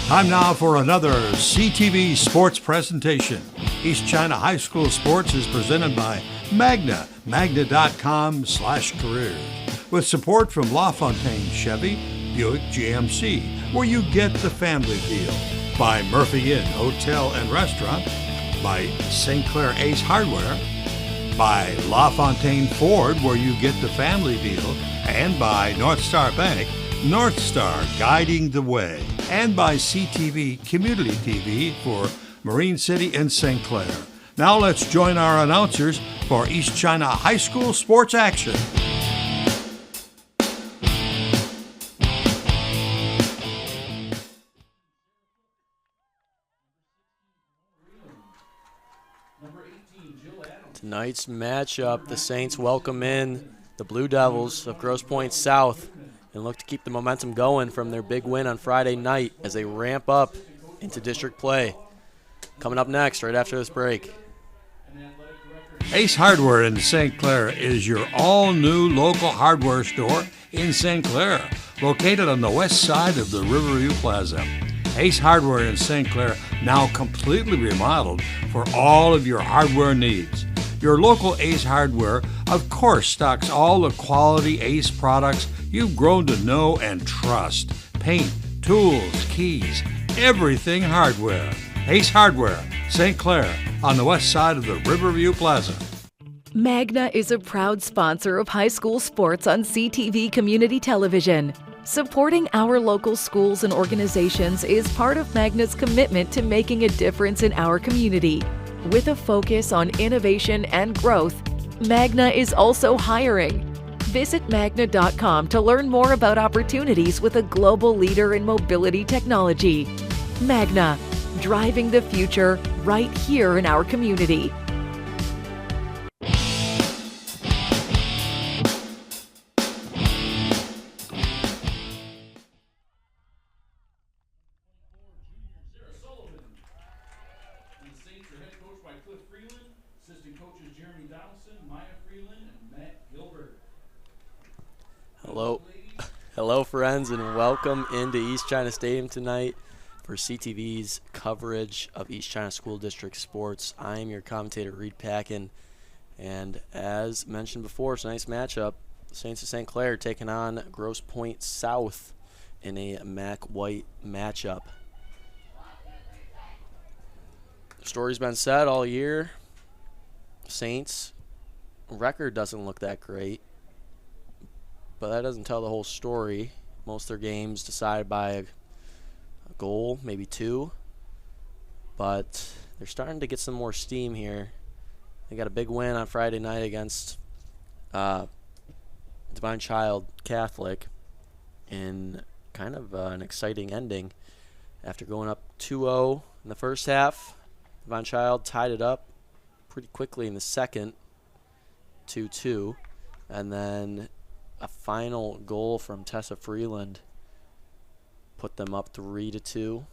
Time now for another CTV sports presentation. East China High School Sports is presented by Magna, magna.com/careers, with support from LaFontaine Chevy, Buick GMC, where you get the family deal, by Murphy Inn Hotel and Restaurant, by St.Clair Ace Hardware, by LaFontaine Ford, where you get the family deal, and by North Star Bank, North Star guiding the way, and by CTV Community TV for Marine City and St. Clair. Now let's join our announcers for East China High School sports action. Tonight's matchup, the Saints welcome in the Blue Devils of Grosse Pointe South and look to keep the momentum going from their big win on Friday night as they ramp up into district play. Coming up next, right after this break. Ace Hardware in St. Clair is your all-new local hardware store in St. Clair, located on the west side of the Riverview Plaza. Ace Hardware in St. Clair, now completely remodeled for all of your hardware needs. Your local Ace Hardware, of course, stocks all the quality Ace products you've grown to know and trust. Paint, tools, keys, everything hardware. Ace Hardware, St. Clair, on the west side of the Riverview Plaza. Magna is a proud sponsor of high school sports on CTV Community Television. Supporting our local schools and organizations is part of Magna's commitment to making a difference in our community. With a focus on innovation and growth, Magna is also hiring. Visit magna.com to learn more about opportunities with a global leader in mobility technology. Magna, driving the future right here in our community. Hello friends, and welcome into East China Stadium tonight for CTV's coverage of East China School District sports. I am your commentator, Reed Packin, and as mentioned before, it's a nice matchup. Saints of St. Clair taking on Grosse Pointe South in a MAC White matchup. The story's been said all year. Saints' record doesn't look that great, but that doesn't tell the whole story. Most of their games decided by a goal, maybe two, but they're starting to get some more steam here. They got a big win on Friday night against Divine Child Catholic in kind of an exciting ending. After going up 2-0 in the first half, Divine Child tied it up pretty quickly in the second, 2-2, and then a final goal from Tessa Freeland put them up 3-2,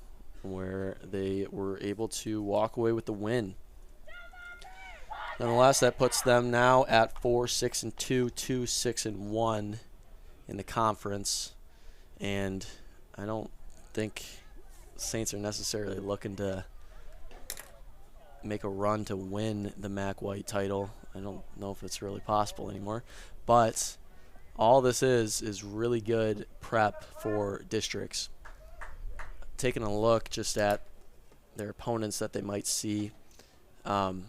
where they were able to walk away with the win. Nonetheless, that puts them now at 4-6-2, 2-6-1 in the conference, and I don't think Saints are necessarily looking to make a run to win the MAC White title. I don't know if it's really possible anymore, but all this is really good prep for districts. Taking a look just at their opponents that they might see, all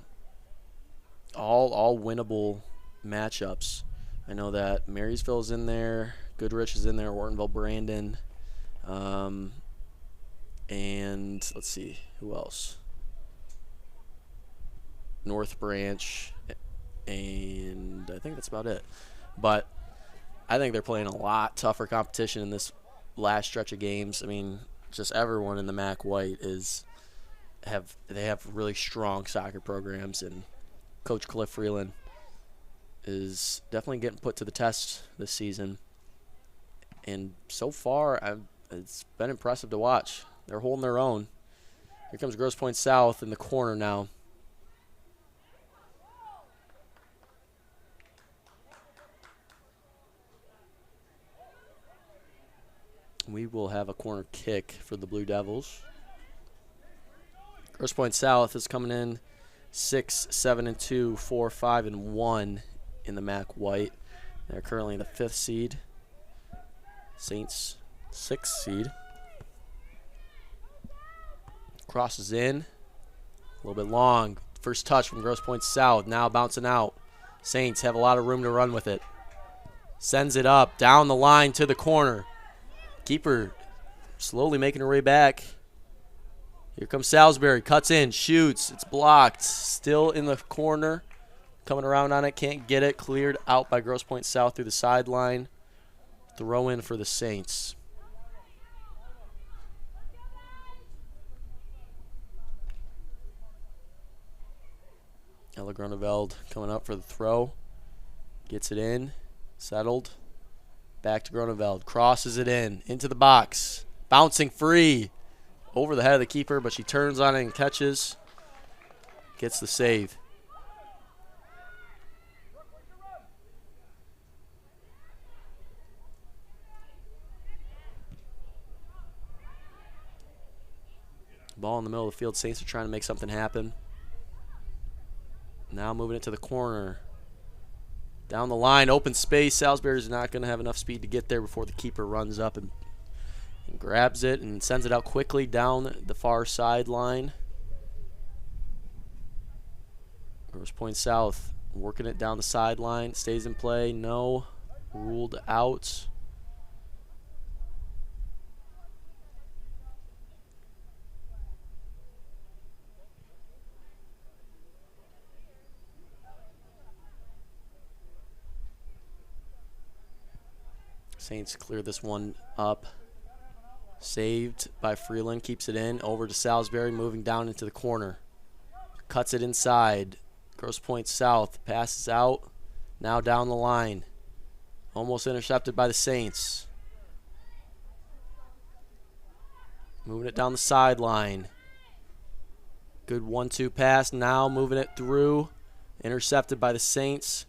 winnable matchups. I know that Marysville's in there, Goodrich is in there, Ortonville, Brandon, and let's see, who else? North Branch, and I think that's about it. But I think they're playing a lot tougher competition in this last stretch of games. I mean, just everyone in the MAC White have really strong soccer programs, and Coach Cliff Freeland is definitely getting put to the test this season. And so far, it's been impressive to watch. They're holding their own. Here comes Grosse Pointe South in the corner now. We will have a corner kick for the Blue Devils. Grosse Pointe South is coming in 6-7-2, 4-5-1 in the MAC White. They're currently the 5th seed. Saints 6th seed. Crosses in. A little bit long. First touch from Grosse Pointe South. Now bouncing out. Saints have a lot of room to run with it. Sends it up. Down the line to the corner. Keeper slowly making her way back. Here comes Salisbury. Cuts in. Shoots. It's blocked. Still in the corner. Coming around on it. Can't get it. Cleared out by Grosse Pointe South through the sideline. Throw in for the Saints. Ella Grunewald coming up for the throw. Gets it in. Settled. Back to Grunewald. Crosses it in. Into the box. Bouncing free. Over the head of the keeper, but she turns on it and catches. Gets the save. Ball in the middle of the field. Saints are trying to make something happen. Now moving it to the corner. Down the line, open space. Salisbury's not going to have enough speed to get there before the keeper runs up and grabs it and sends it out quickly down the far sideline. Grosse Pointe South working it down the sideline. Stays in play. No. Ruled out. Saints clear this one up. Saved by Freeland. Keeps it in. Over to Salisbury. Moving down into the corner. Cuts it inside. Grosse Pointe South. Passes out. Now down the line. Almost intercepted by the Saints. Moving it down the sideline. Good 1-2 pass. Now moving it through. Intercepted by the Saints.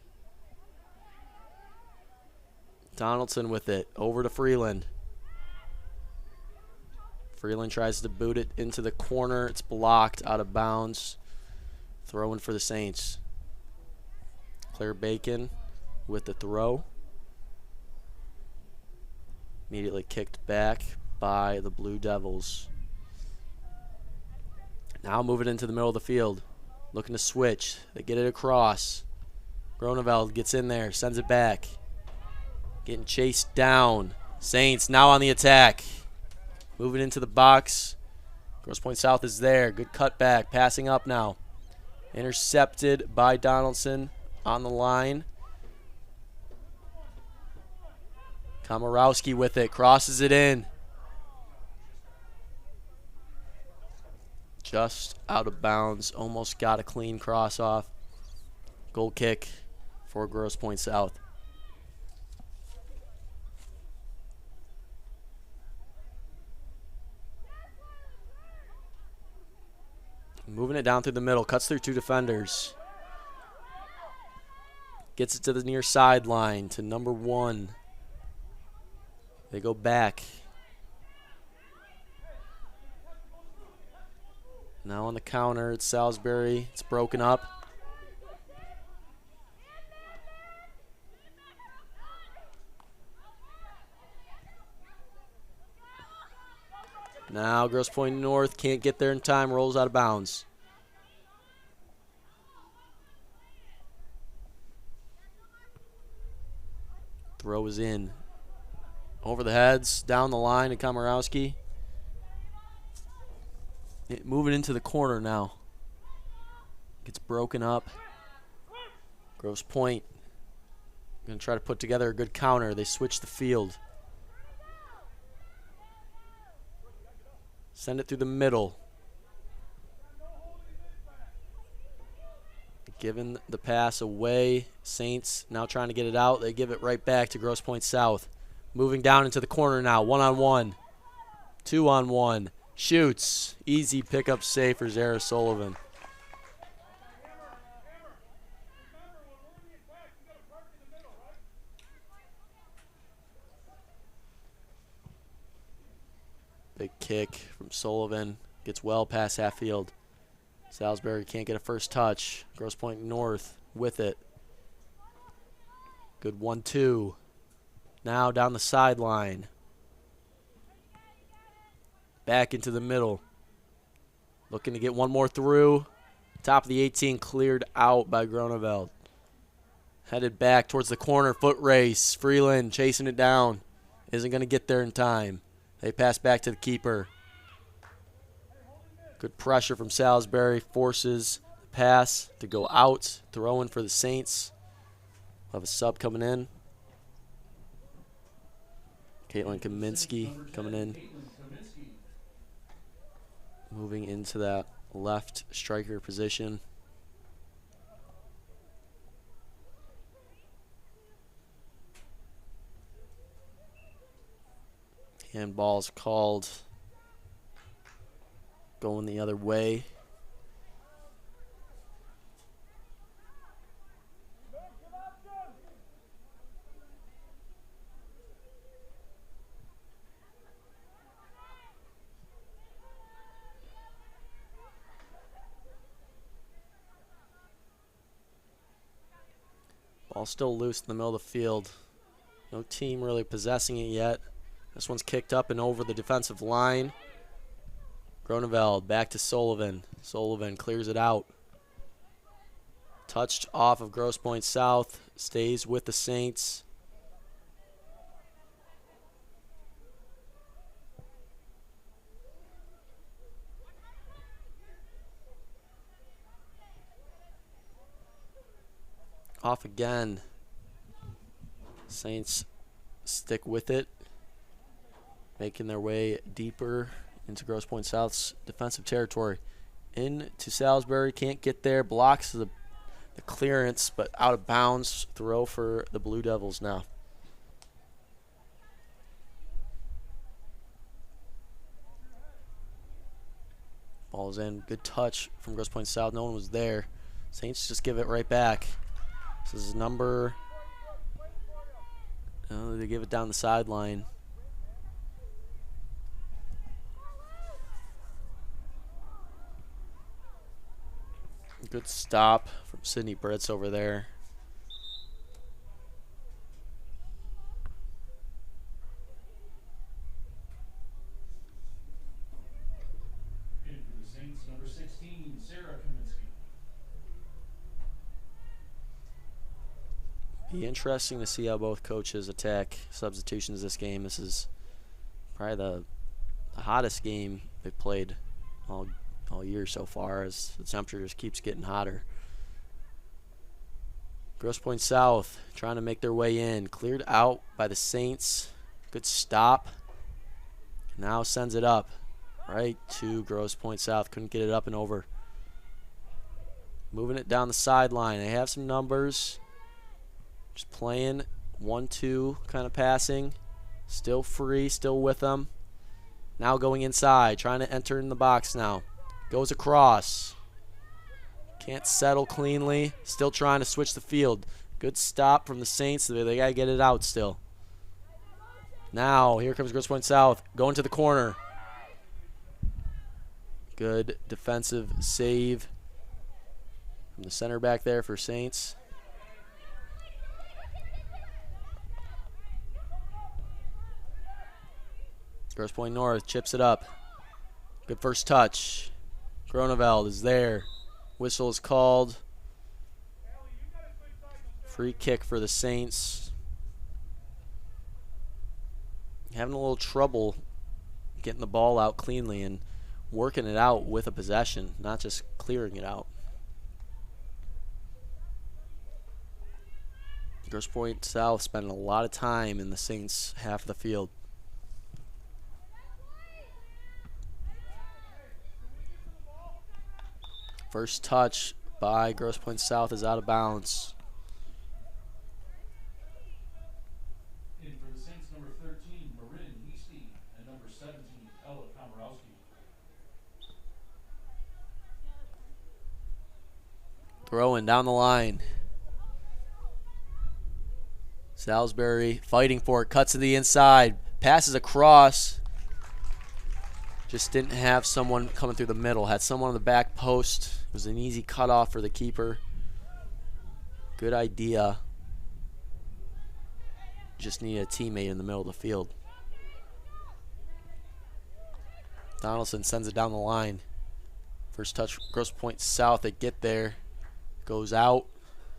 Donaldson with it. Over to Freeland. Freeland tries to boot it into the corner. It's blocked out of bounds. Throwing for the Saints. Claire Bacon with the throw. Immediately kicked back by the Blue Devils. Now moving into the middle of the field. Looking to switch. They get it across. Grunewald gets in there. Sends it back. Getting chased down. Saints now on the attack. Moving into the box. Grosse Pointe South is there. Good cutback. Passing up now. Intercepted by Donaldson on the line. Komorowski with it. Crosses it in. Just out of bounds. Almost got a clean cross off. Goal kick for Grosse Pointe South. Moving it down through the middle. Cuts through 2 defenders. Gets it to the near sideline to number 1. They go back. Now on the counter, it's Salisbury. It's broken up. Now Grosse Pointe North can't get there in time. Rolls out of bounds. Throw is in. Over the heads. Down the line to Komorowski. Moving into the corner now. Gets broken up. Grosse Pointe going to try to put together a good counter. They switch the field. Send it through the middle. Giving the pass away. Saints now trying to get it out. They give it right back to Grosse Pointe South. Moving down into the corner now. 1-on-1. 2-on-1. Shoots. Easy pickup save for Zara Sullivan. kick from Sullivan. Gets well past half field. Salisbury can't get a first touch. Grosse Pointe North with it. Good 1-2. Now down the sideline. Back into the middle. Looking to get one more through. Top of the 18 cleared out by Groeneveld. Headed back towards the corner. Foot race. Freeland chasing it down. Isn't going to get there in time. They pass back to the keeper. Good pressure from Salisbury. Forces the pass to go out. Throwing for the Saints. We'll have a sub coming in. Caitlin Kaminsky coming in. Moving into that left striker position. Handball's called. Going the other way. Ball still loose in the middle of the field. No team really possessing it yet. This one's kicked up and over the defensive line. Groeneveld back to Sullivan. Sullivan clears it out. Touched off of Grosse Pointe South. Stays with the Saints. Off again. Saints stick with it. Making their way deeper into Grosse Pointe South's defensive territory. Into Salisbury, can't get there. Blocks the clearance, but out of bounds. Throw for the Blue Devils now. Ball's in. Good touch from Grosse Pointe South. No one was there. Saints just give it right back. This is number. Oh, they give it down the sideline. Good stop from Sydney Britz over there. In for the Saints, number 16, Sarah Kaminsky. Be interesting to see how both coaches attack substitutions this game. This is probably the hottest game they've played all year so far, as the temperature just keeps getting hotter. Grosse Pointe South trying to make their way in. Cleared out by the Saints. Good stop. Now sends it up right to Grosse Pointe South. Couldn't get it up and over. Moving it down the sideline. They have some numbers. Just playing 1-2 kind of passing. Still free, still with them. Now going inside, trying to enter in the box now. Goes across. Can't settle cleanly. Still trying to switch the field. Good stop from the Saints. They got to get it out still. Now, here comes Grosse Pointe South. Going to the corner. Good defensive save from the center back there for Saints. Grosse Pointe North chips it up. Good first touch. Groeneveld is there. Whistle is called. Free kick for the Saints. Having a little trouble getting the ball out cleanly and working it out with a possession, not just clearing it out. Grosse Pointe South spending a lot of time in the Saints half of the field. First touch by Grosse Pointe South is out of bounds. In for the Saints, number 13, Marin Easty, and number 17, Ella Komorowski. Throwing down the line. Salisbury fighting for it, cuts to the inside, passes across. Just didn't have someone coming through the middle. Had someone on the back post. It was an easy cutoff for the keeper. Good idea. Just need a teammate in the middle of the field. Donaldson sends it down the line. First touch, Grosse Pointe South. They get there. Goes out.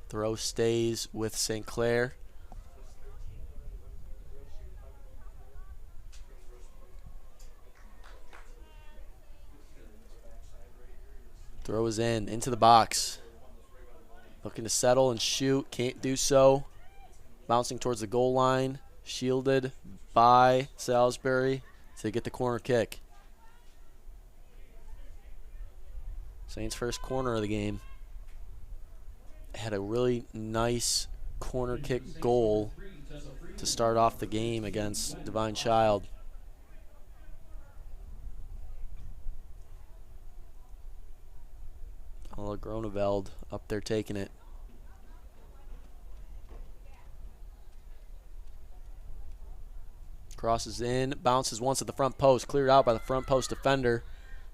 Throw stays with St.Clair. Throw is in, into the box. Looking to settle and shoot. Can't do so. Bouncing towards the goal line. Shielded by Salisbury to get the corner kick. Saints' first corner of the game. Had a really nice corner kick goal to start off the game against Divine Child. Ola Groneveld up there taking it. Crosses in, bounces once at the front post, cleared out by the front post defender.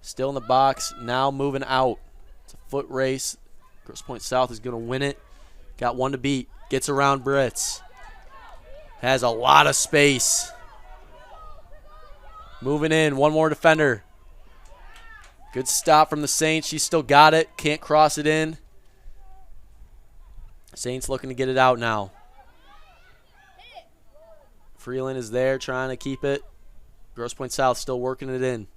Still in the box, now moving out. It's a foot race. Grosse Pointe South is going to win it. Got one to beat. Gets around Britz. Has a lot of space. Moving in, one more defender. Good stop from the Saints. She's still got it. Can't cross it in. Saints looking to get it out now. Freeland is there trying to keep it. Grosse Pointe South still working it in.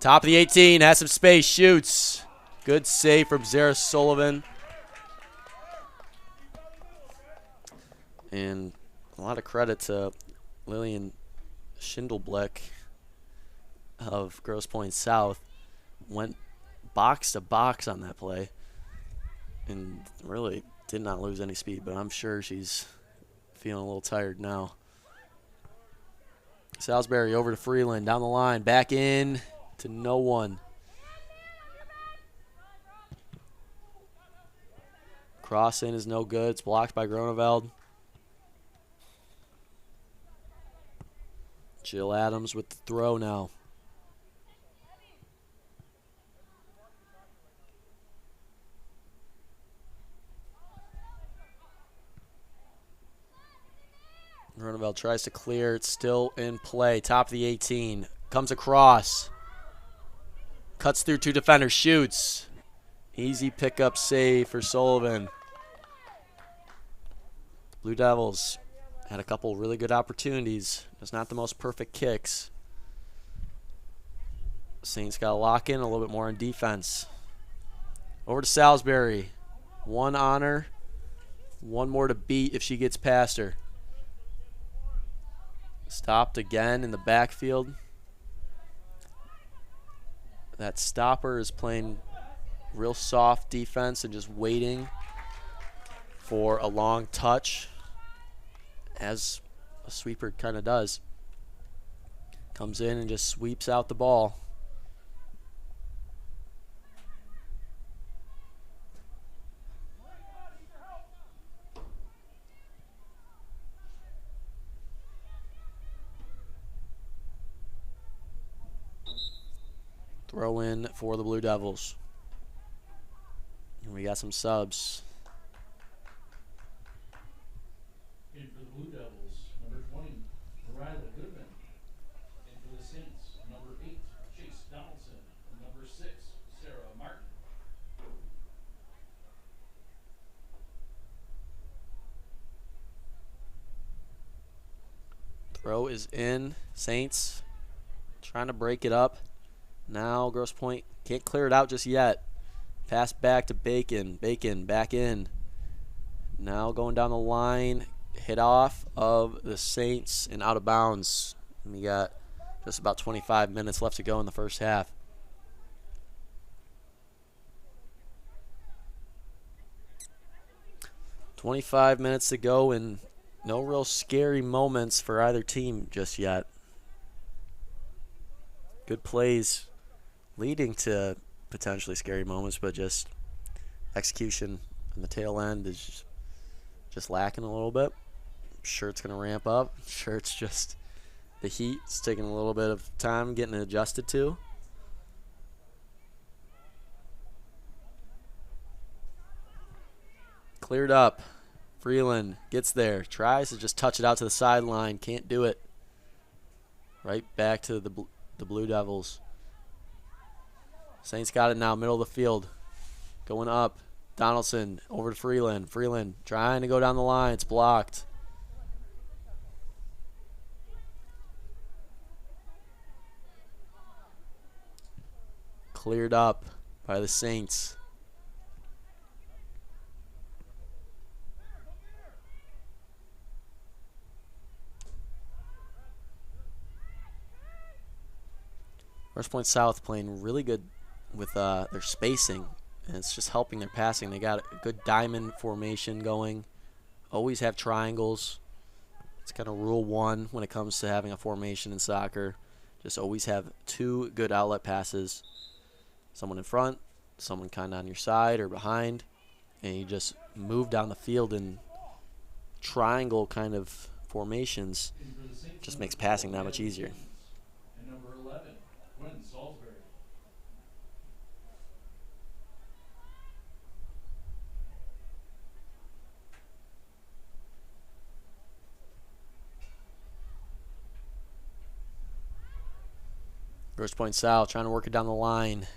Top of the 18. Has some space. Shoots. Good save from Zara Sullivan. And a lot of credit to Lillian Schindelblick of Grosse Pointe South. Went box to box on that play and really did not lose any speed, but I'm sure she's feeling a little tired now. Salisbury over to Freeland, down the line, back in to no one. Cross in is no good. It's blocked by Groneveld. Jill Adams with the throw now. Groneveld tries to clear. It's still in play. Top of the 18. Comes across. Cuts through two defenders. Shoots. Easy pickup save for Sullivan. Blue Devils had a couple really good opportunities. It's not the most perfect kicks. Saints got to lock in a little bit more on defense. Over to Salisbury. One on her. One more to beat if she gets past her. Stopped again in the backfield. That stopper is playing real soft defense and just waiting for a long touch, as a sweeper kind of does. Comes in and just sweeps out the ball. Throw in for the Blue Devils. And we got some subs. In for the Blue Devils, number 20, Riley Goodman. In for the Saints, number 8, Chase Donaldson. And number 6, Sarah Martin. Throw is in. Saints trying to break it up. Now Grosse Pointe can't clear it out just yet. Pass back to Bacon. Bacon back in. Now going down the line. Hit off of the Saints and out of bounds. And we got just about 25 minutes left to go in the first half. .25 minutes to go and no real scary moments for either team just yet. Good plays leading to potentially scary moments, but just execution on the tail end is just lacking a little bit. I'm sure it's going to ramp up. I'm sure it's just the heat's taking a little bit of time getting adjusted to. Cleared up. Freeland gets there, tries to just touch it out to the sideline, can't do it. Right back to the Blue Devils. Saints got it now, middle of the field. Going up. Donaldson over to Freeland. Freeland trying to go down the line. It's blocked. Cleared up by the Saints. Grosse Pointe South playing really good with their spacing, and it's just helping their passing. They got a good diamond formation going. Always have triangles. It's kind of rule one when it comes to having a formation in soccer. Just always have 2 good outlet passes. Someone in front, someone kind of on your side or behind, and you just move down the field in triangle kind of formations. Just makes passing that much easier. And number 11, Quinn Salisbury. Grosse Pointe South trying to work it down the line.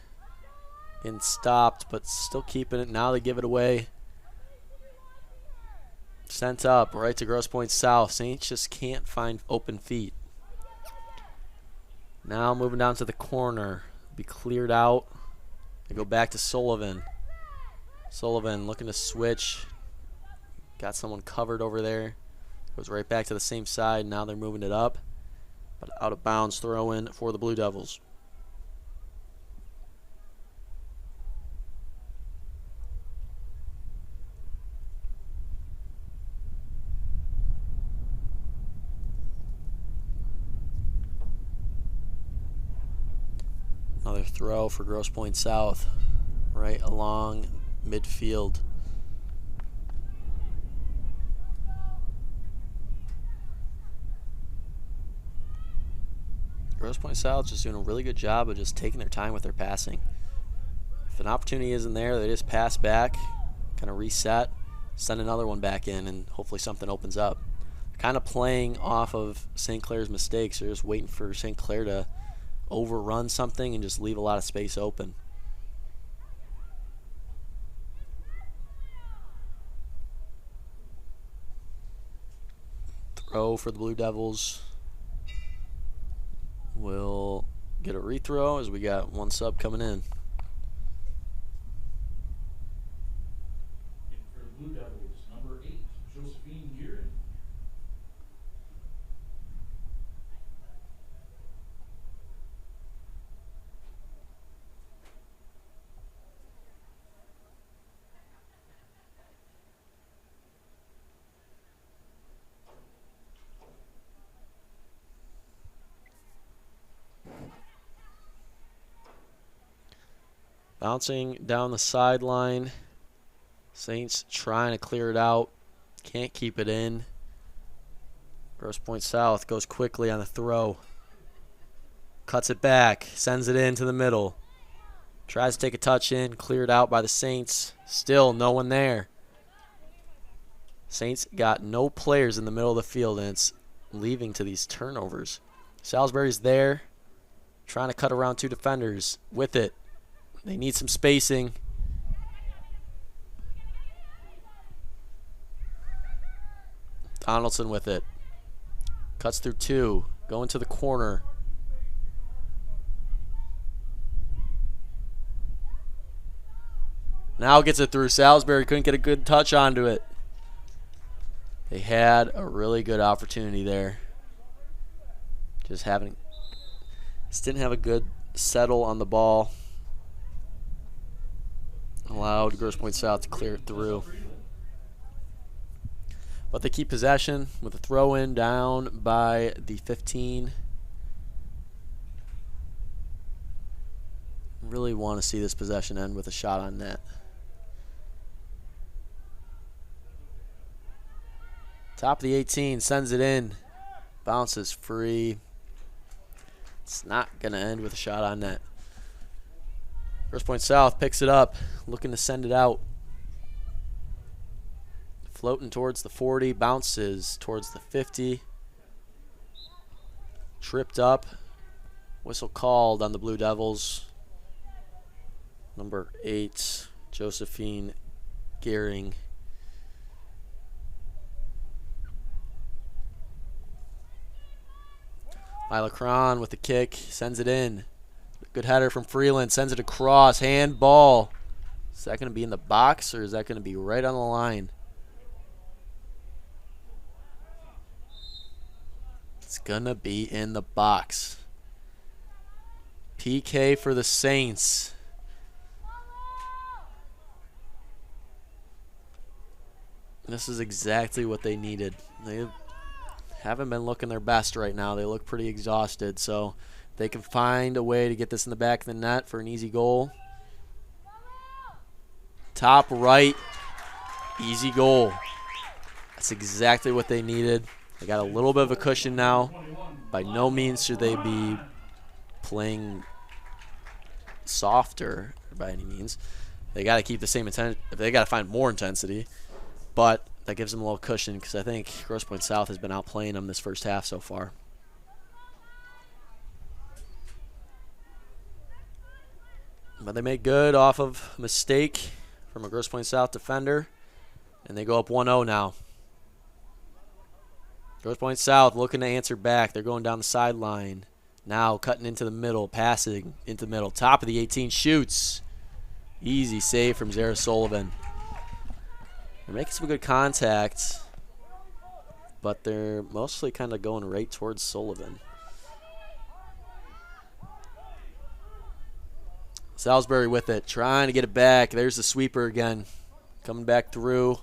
Getting stopped, but still keeping it. Now they give it away. Sent up right to Grosse Pointe South. Saints just can't find open feet. Now moving down to the corner. Be cleared out. They go back to Sullivan. Sullivan looking to switch. Got someone covered over there. Goes right back to the same side. Now they're moving it up. But out of bounds throw in for the Blue Devils. Another throw for Grosse Pointe South, right along midfield. Grosse Pointe South just doing a really good job of just taking their time with their passing. If an opportunity isn't there, they just pass back, kind of reset, send another one back in, and hopefully something opens up. Kind of playing off of St. Clair's mistakes. They're just waiting for St. Clair to overrun something and just leave a lot of space open. Throw for the Blue Devils. We'll get a rethrow as we got one sub coming in. For the Blue Devils, number 8, Josephine Gearin. Bouncing down the sideline. Saints trying to clear it out. Can't keep it in. Grosse Pointe South goes quickly on the throw. Cuts it back. Sends it into the middle. Tries to take a touch in. Cleared out by the Saints. Still no one there. Saints got no players in the middle of the field, and it's leading to these turnovers. Salisbury's there. Trying to cut around 2 defenders with it. They need some spacing. Donaldson with it. Cuts through 2. Going to the corner. Now gets it through. Salisbury couldn't get a good touch onto it. They had a really good opportunity there. Just didn't have a good settle on the ball. Allowed Grosse Pointe South to clear it through. But they keep possession with a throw-in down by the 15. Really want to see this possession end with a shot on net. Top of the 18, sends it in. Bounces free. It's not going to end with a shot on net. Grosse Pointe South picks it up, looking to send it out. Floating towards the 40, bounces towards the 50. Tripped up. Whistle called on the Blue Devils. Number 8, Josephine Gehring. Lila Cron with the kick, sends it in. Good header from Freeland, sends it across, handball. Is that going to be in the box or is that going to be right on the line? It's going to be in the box. PK for the Saints. This is exactly what they needed. They haven't been looking their best right now. They look pretty exhausted, so they can find a way to get this in the back of the net for an easy goal. Top right, easy goal. That's exactly what they needed. They got a little bit of a cushion now. By no means should they be playing softer by any means. They got to keep the same intensity. They got to find more intensity, but that gives them a little cushion because I think Grosse Pointe South has been outplaying them this first half so far. But they made good off of a mistake from a Grosse Pointe South defender, and they go up 1-0 now. Grosse Pointe South looking to answer back. They're going down the sideline. Now cutting into the middle, passing into the middle. Top of the 18, shoots. Easy save from Zara Sullivan. They're making some good contact, but they're mostly kind of going right towards Sullivan. Salisbury with it, trying to get it back. There's the sweeper again, coming back through.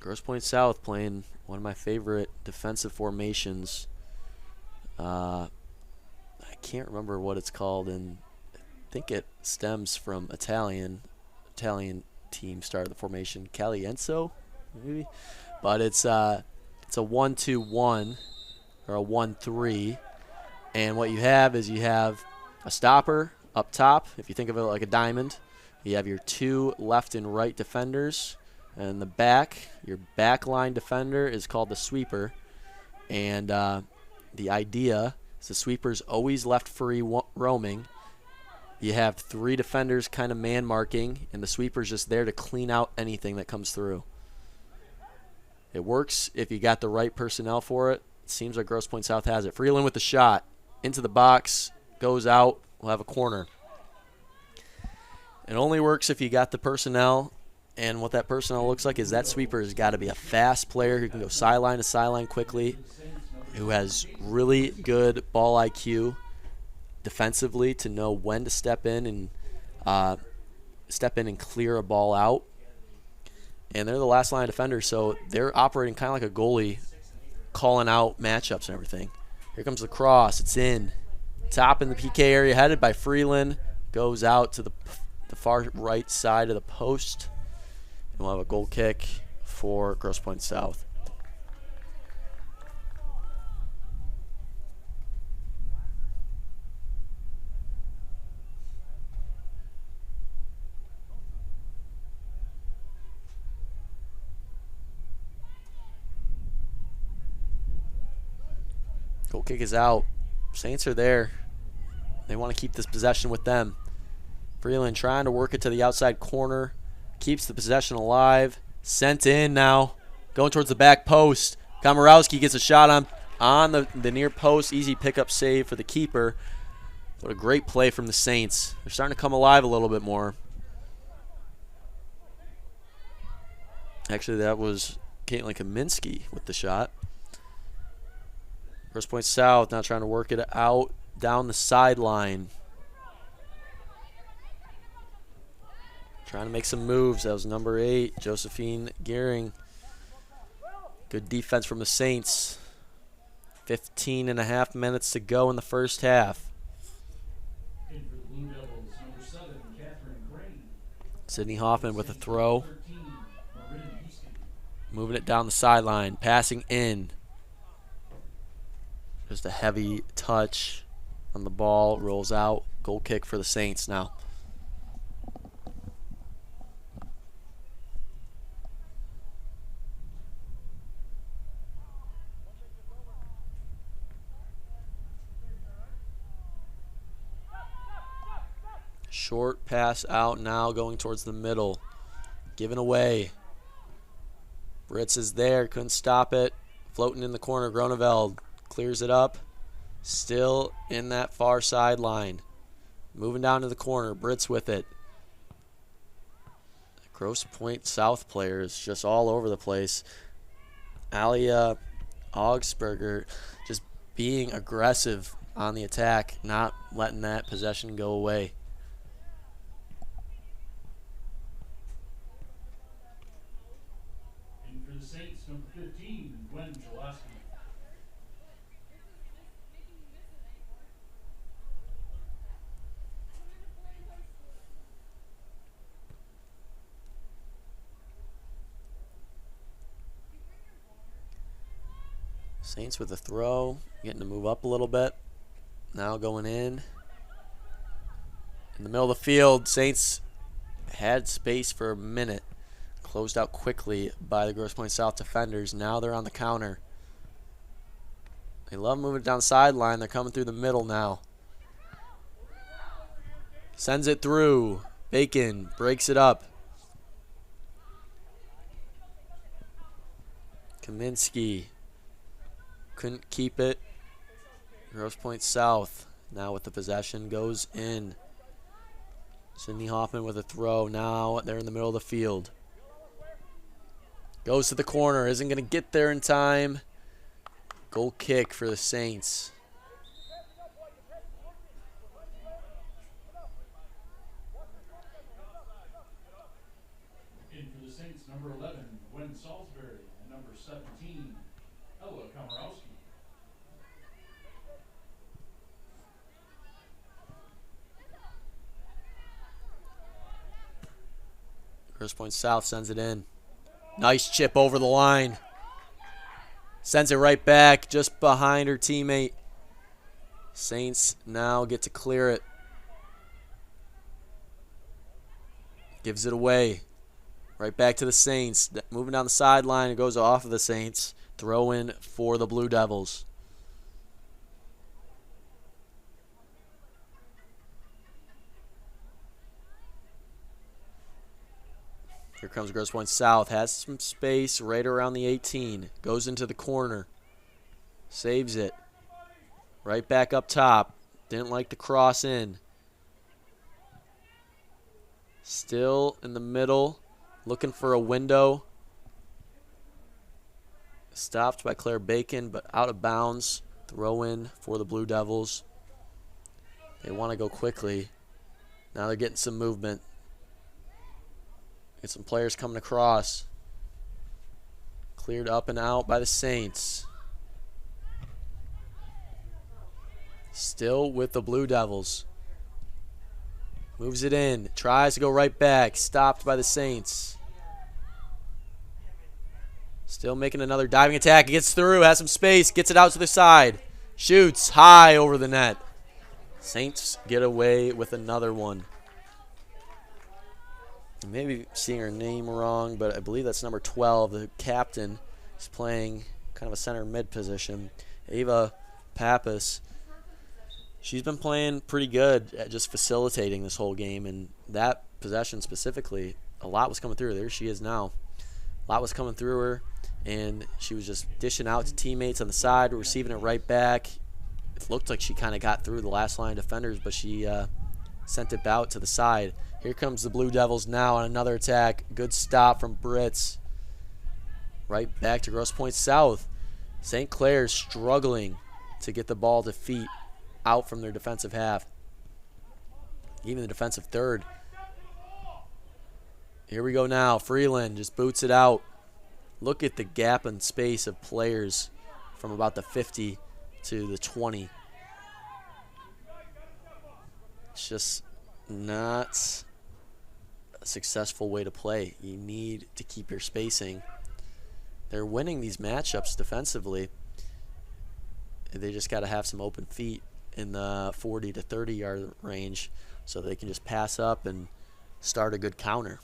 Grosse Pointe South playing one of my favorite defensive formations. I can't remember what it's called, and I think it stems from Italian team started the formation, Calienzo, maybe. But it's a 1-2-1 or a 1-3, and what you have is you have a stopper up top. If you think of it like a diamond, you have your 2 left and right defenders, and the back, your back line defender is called the sweeper. And the idea is the sweeper's always left free roaming. You have 3 defenders kind of man marking, and the sweeper's just there to clean out anything that comes through. It works if you got the right personnel for it. It seems like Grosse Pointe South has it. Freeland with the shot into the box, goes out. We'll have a corner. It only works if you got the personnel, and what that personnel looks like is that sweeper has got to be a fast player who can go sideline to sideline quickly, who has really good ball IQ defensively to know when to step in and clear a ball out. And they're the last line defenders, so they're operating kind of like a goalie, calling out matchups and everything. Here comes the cross. It's in. Top in the PK area, headed by Freeland. Goes out to the far right side of the post. And we'll have a goal kick for Grosse Pointe South. Goal kick is out. Saints are there. They want to keep this possession with them. Freeland trying to work it to the outside corner. Keeps the possession alive. Sent in now. Going towards the back post. Komorowski gets a shot on the near post. Easy pickup save for the keeper. What a great play from the Saints. They're starting to come alive a little bit more. Actually, that was Caitlin Kaminsky with the shot. Grosse Pointe South now trying to work it out down the sideline. Trying to make some moves. That was number 8, Josephine Gehring. Good defense from the Saints. 15.5 minutes to go in the first half. Sydney Hoffman with a throw. Moving it down the sideline. Passing in. Just a heavy touch on the ball, rolls out. Goal kick for the Saints now. Short pass out now, going towards the middle. Given away. Brits is there, couldn't stop it. Floating in the corner, Groneveld clears it up. Still in that far sideline. Moving down to the corner, Brits with it. Grosse Pointe South players just all over the place. Alia Augsburger just being aggressive on the attack, not letting that possession go away. Saints, number 15, Gwen Jaloski. Saints with a throw, getting to move up a little bit. Now going in. In the middle of the field, Saints had space for a minute. Closed out quickly by the Grosse Pointe South defenders. Now they're on the counter. They love moving down the sideline. They're coming through the middle now. Sends it through. Bacon breaks it up. Kaminsky couldn't keep it. Grosse Pointe South now with the possession goes in. Sydney Hoffman with a throw. Now they're in the middle of the field. Goes to the corner. Isn't going to get there in time. Goal kick for the Saints. In for the Saints, number 11, Gwen Salisbury, and number 17, Ella Komorowski. Grosse Pointe South sends it in. Nice chip over the line. Sends it right back just behind her teammate. Saints now get to clear it. Gives it away. Right back to the Saints. Moving down the sideline. It goes off of the Saints. Throw in for the Blue Devils. Here comes Grosse Pointe South. Has some space right around the 18. Goes into the corner. Saves it. Right back up top. Didn't like to cross in. Still in the middle. Looking for a window. Stopped by Claire Bacon, but out of bounds. Throw in for the Blue Devils. They want to go quickly. Now they're getting some movement. Get some players coming across. Cleared up and out by the Saints. Still with the Blue Devils. Moves it in. Tries to go right back. Stopped by the Saints. Still making another diving attack. Gets through. Has some space. Gets it out to the side. Shoots high over the net. Saints get away with another one. Maybe seeing her name wrong, but I believe that's number 12. The captain is playing kind of a center mid position. Ava Pappas. She's been playing pretty good at just facilitating this whole game, and that possession specifically, a lot was coming through her. There she is now. A lot was coming through her, and she was just dishing out to teammates on the side, receiving it right back. It looked like she kind of got through the last line of defenders, but she sent it out to the side. Here comes the Blue Devils now on another attack. Good stop from Brits. Right back to Grosse Pointe South. St. Clair struggling to get the ball to feet out from their defensive half. Even the defensive third. Here we go now. Freeland just boots it out. Look at the gap in space of players from about the 50 to the 20. It's just not a successful way to play. You need to keep your spacing. They're winning these matchups defensively. They just got to have some open feet in the 40 to 30 yard range so they can just pass up and start a good counter.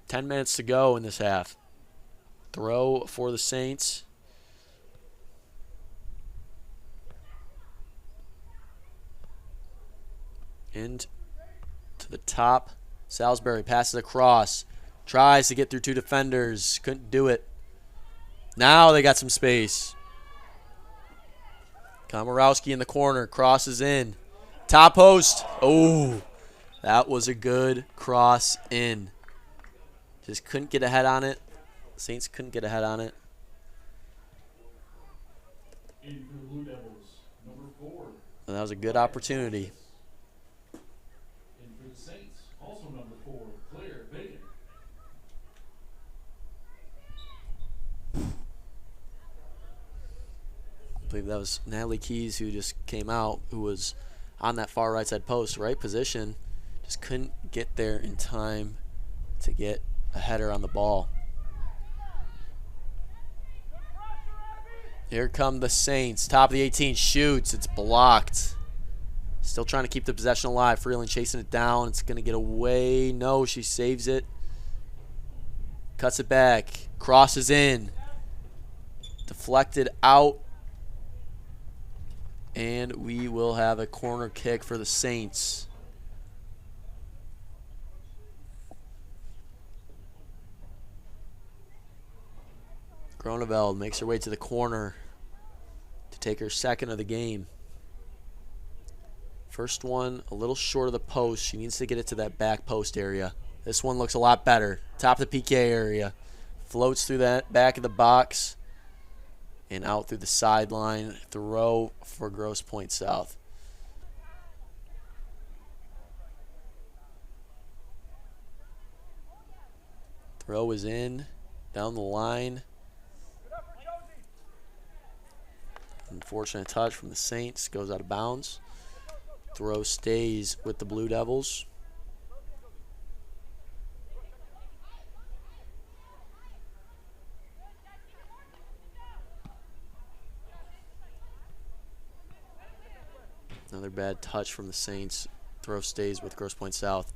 10 minutes to go in this half. Throw for the Saints. And to the top. Salisbury passes across. Tries to get through 2 defenders. Couldn't do it. Now they got some space. Komorowski in the corner. Crosses in. Top post. Oh, that was a good cross in. Just couldn't get ahead on it. Saints couldn't get ahead on it. In for the Blue Devils, number 4. And that was a good opportunity. In for the Saints, also number 4, Claire Bacon. I believe that was Natalie Keys who just came out, who was on that far right side post, right position. Just couldn't get there in time to get a header on the ball. Here come the Saints. Top of the 18, shoots. It's blocked. Still trying to keep the possession alive. Freeland chasing it down. It's going to get away. No, she saves it. Cuts it back. Crosses in. Deflected out. And we will have a corner kick for the Saints. Groneveld makes her way to the corner to take her second of the game. First one a little short of the post. She needs to get it to that back post area. This one looks a lot better. Top of the PK area. Floats through that back of the box and out through the sideline. Throw for Grosse Pointe South. Throw is in, down the line. Unfortunate touch from the Saints, goes out of bounds. Throw stays with the Blue Devils. Another bad touch from the Saints. Throw stays with Grosse Pointe South.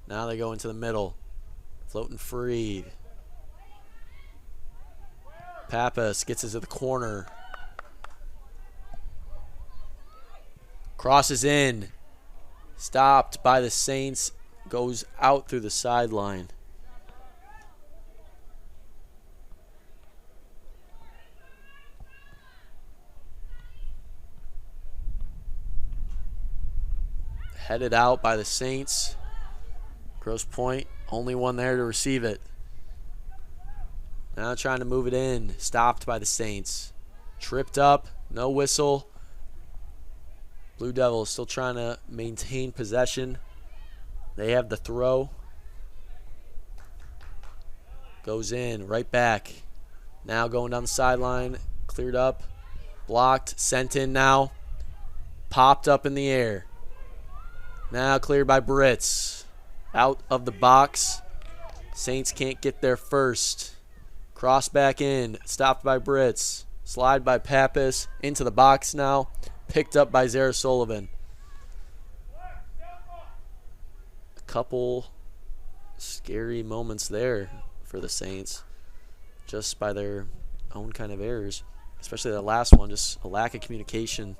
Now they go into the middle. Floating free. Pappas gets it to the corner. Crosses in. Stopped by the Saints. Goes out through the sideline. Headed out by the Saints. Grosse Pointe, only one there to receive it. Now trying to move it in. Stopped by the Saints. Tripped up. No whistle. Blue Devils still trying to maintain possession. They have the throw. Goes in. Right back. Now going down the sideline. Cleared up. Blocked. Sent in now. Popped up in the air. Now cleared by Britz. Out of the box. Saints can't get there first. Cross back in. Stopped by Britz. Slide by Pappas. Into the box now. Picked up by Zara Sullivan. A couple scary moments there for the Saints. Just by their own kind of errors. Especially that last one. Just a lack of communication.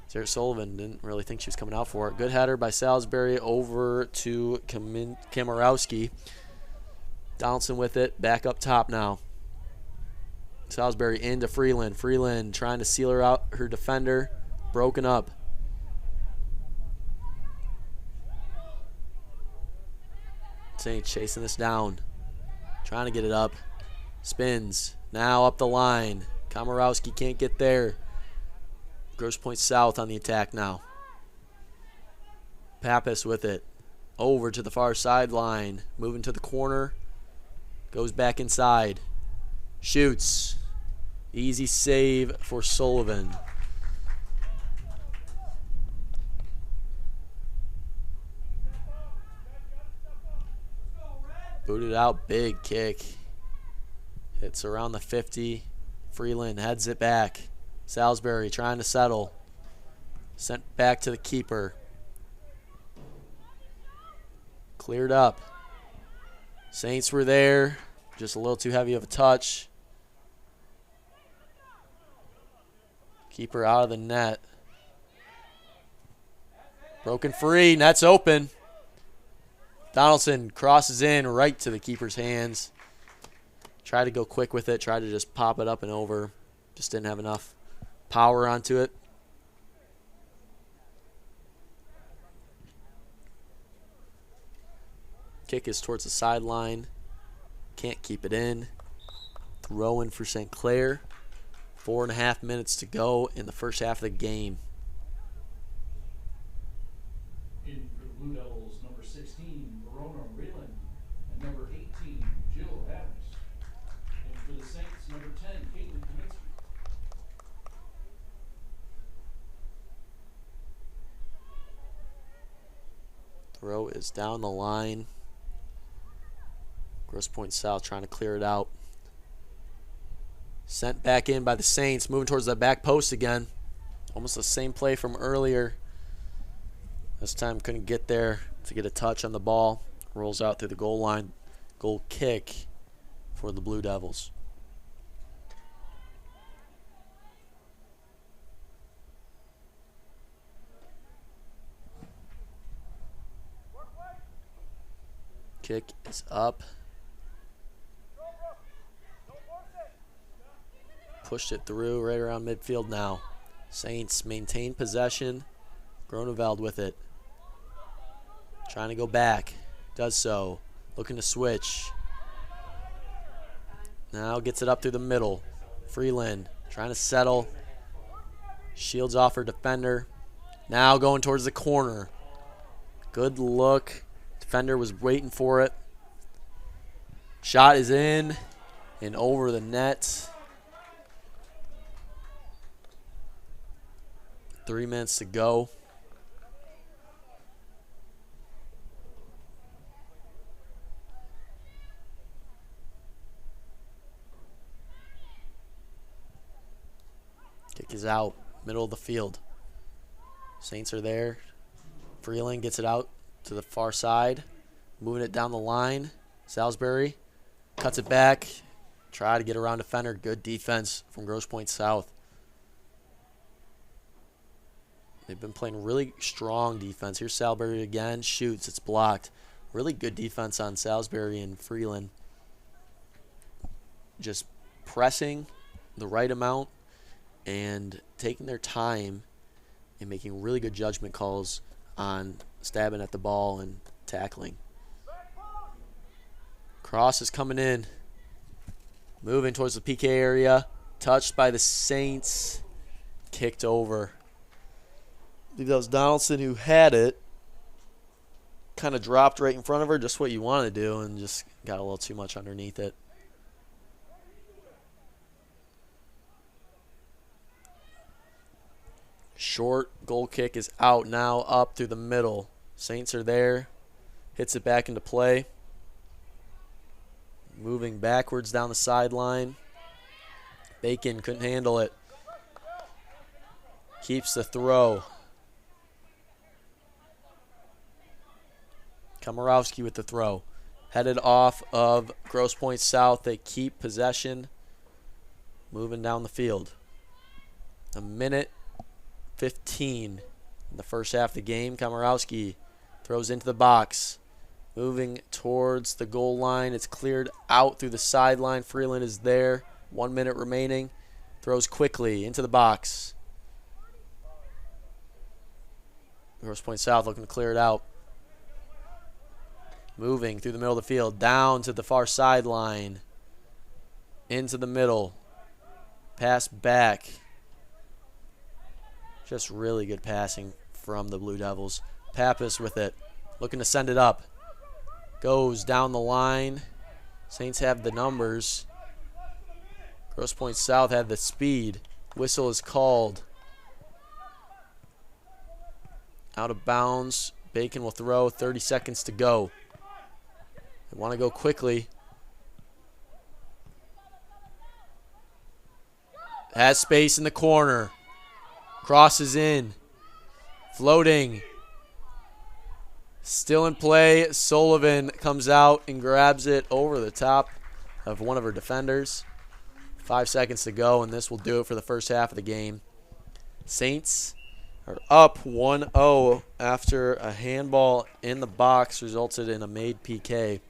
Zara Sullivan didn't really think she was coming out for it. Good header by Salisbury over to Komorowski. Donaldson with it. Back up top now. Salisbury into Freeland. Freeland trying to seal her out. Her defender broken up. Saints chasing this down. Trying to get it up. Spins. Now up the line. Komorowski can't get there. Grosse Pointe South on the attack now. Pappas with it. Over to the far sideline. Moving to the corner. Goes back inside. Shoots. Easy save for Sullivan. Booted out. Big kick. Hits around the 50. Freeland heads it back. Salisbury trying to settle. Sent back to the keeper. Cleared up. Saints were there. Just a little too heavy of a touch. Keeper out of the net. Broken free. Net's open. Donaldson crosses in right to the keeper's hands. Tried to go quick with it. Tried to just pop it up and over. Just didn't have enough power onto it. Kick is towards the sideline. Can't keep it in. Throw in for St. Clair. 4.5 minutes to go in the first half of the game. In for the Blue Devils, number 16, Verona Reeland, and number 18, Jill Adams. And for the Saints, number 10, Caitlin Kaminsky. Throw is down the line. Grosse Pointe South trying to clear it out. Sent back in by the Saints, moving towards the back post again. Almost the same play from earlier. This time couldn't get there to get a touch on the ball. Rolls out through the goal line. Goal kick for the Blue Devils. Kick is up. Pushed it through right around midfield now. Saints maintain possession. Groneveld with it. Trying to go back. Does so. Looking to switch. Now gets it up through the middle. Freeland trying to settle. Shields off her defender. Now going towards the corner. Good look. Defender was waiting for it. Shot is in and over the net. 3 minutes to go. Kick is out, middle of the field. Saints are there. Freeland gets it out to the far side, moving it down the line. Salisbury cuts it back. Try to get around defender. Good defense from Grosse Pointe South. They've been playing really strong defense. Here's Salisbury again. Shoots. It's blocked. Really good defense on Salisbury and Freeland. Just pressing the right amount and taking their time and making really good judgment calls on stabbing at the ball and tackling. Cross is coming in. Moving towards the PK area. Touched by the Saints. Kicked over. I believe that was Donaldson who had it. Kind of dropped right in front of her, just what you want to do, and just got a little too much underneath it. Short goal kick is out now, up through the middle. Saints are there. Hits it back into play. Moving backwards down the sideline. Bacon couldn't handle it. Keeps the throw. Komorowski with the throw. Headed off of Grosse Pointe South. They keep possession. Moving down the field. 1:15 in the first half of the game. Komorowski throws into the box. Moving towards the goal line. It's cleared out through the sideline. Freeland is there. 1 minute remaining. Throws quickly into the box. Grosse Pointe South looking to clear it out. Moving through the middle of the field. Down to the far sideline. Into the middle. Pass back. Just really good passing from the Blue Devils. Pappas with it. Looking to send it up. Goes down the line. Saints have the numbers. Grosse Pointe South had the speed. Whistle is called. Out of bounds. Bacon will throw. 30 seconds to go. They want to go quickly. Has space in the corner. Crosses in. Floating. Still in play. Sullivan comes out and grabs it over the top of one of her defenders. 5 seconds to go, and this will do it for the first half of the game. Saints are up 1-0 after a handball in the box resulted in a made PK.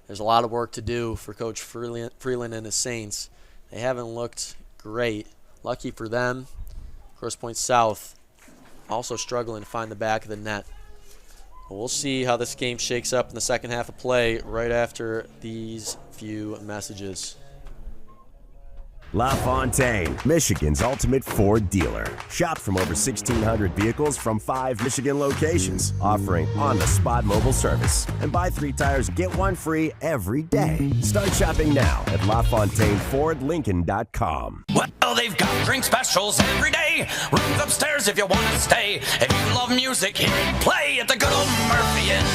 There's a lot of work to do for Coach Freeland and his Saints. They haven't looked great. Lucky for them, Grosse Pointe South also struggling to find the back of the net. But we'll see how this game shakes up in the second half of play right after these few messages. LaFontaine, Michigan's ultimate Ford dealer. Shop from over 1,600 vehicles from 5 Michigan locations, offering on-the-spot mobile service. And buy 3 tires, get 1 free every day. Start shopping now at LaFontaineFordLincoln.com. Well, they've got drink specials every day. Rooms upstairs if you want to stay. If you love music, hear it play at the good old Murphy Inn.